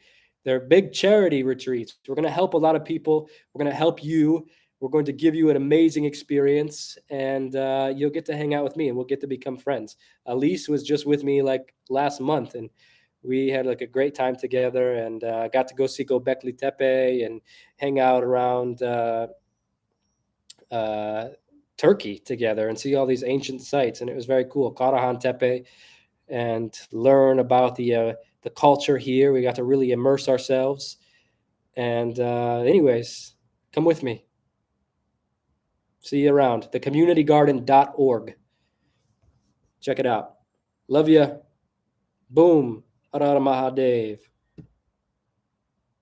They're big charity retreats. We're going to help a lot of people. We're going to help you. We're going to give you an amazing experience, and you'll get to hang out with me, and we'll get to become friends. Elise was just with me like last month, and we had like a great time together, and got to go see Gobekli Tepe and hang out around Turkey together and see all these ancient sites, and it was very cool. Karahan Tepe, and learn about the culture here. We got to really immerse ourselves. And anyways, come with me. See you around. Thecommunitygarden.org. Check it out. Love ya. Boom. Har Har Mahadev.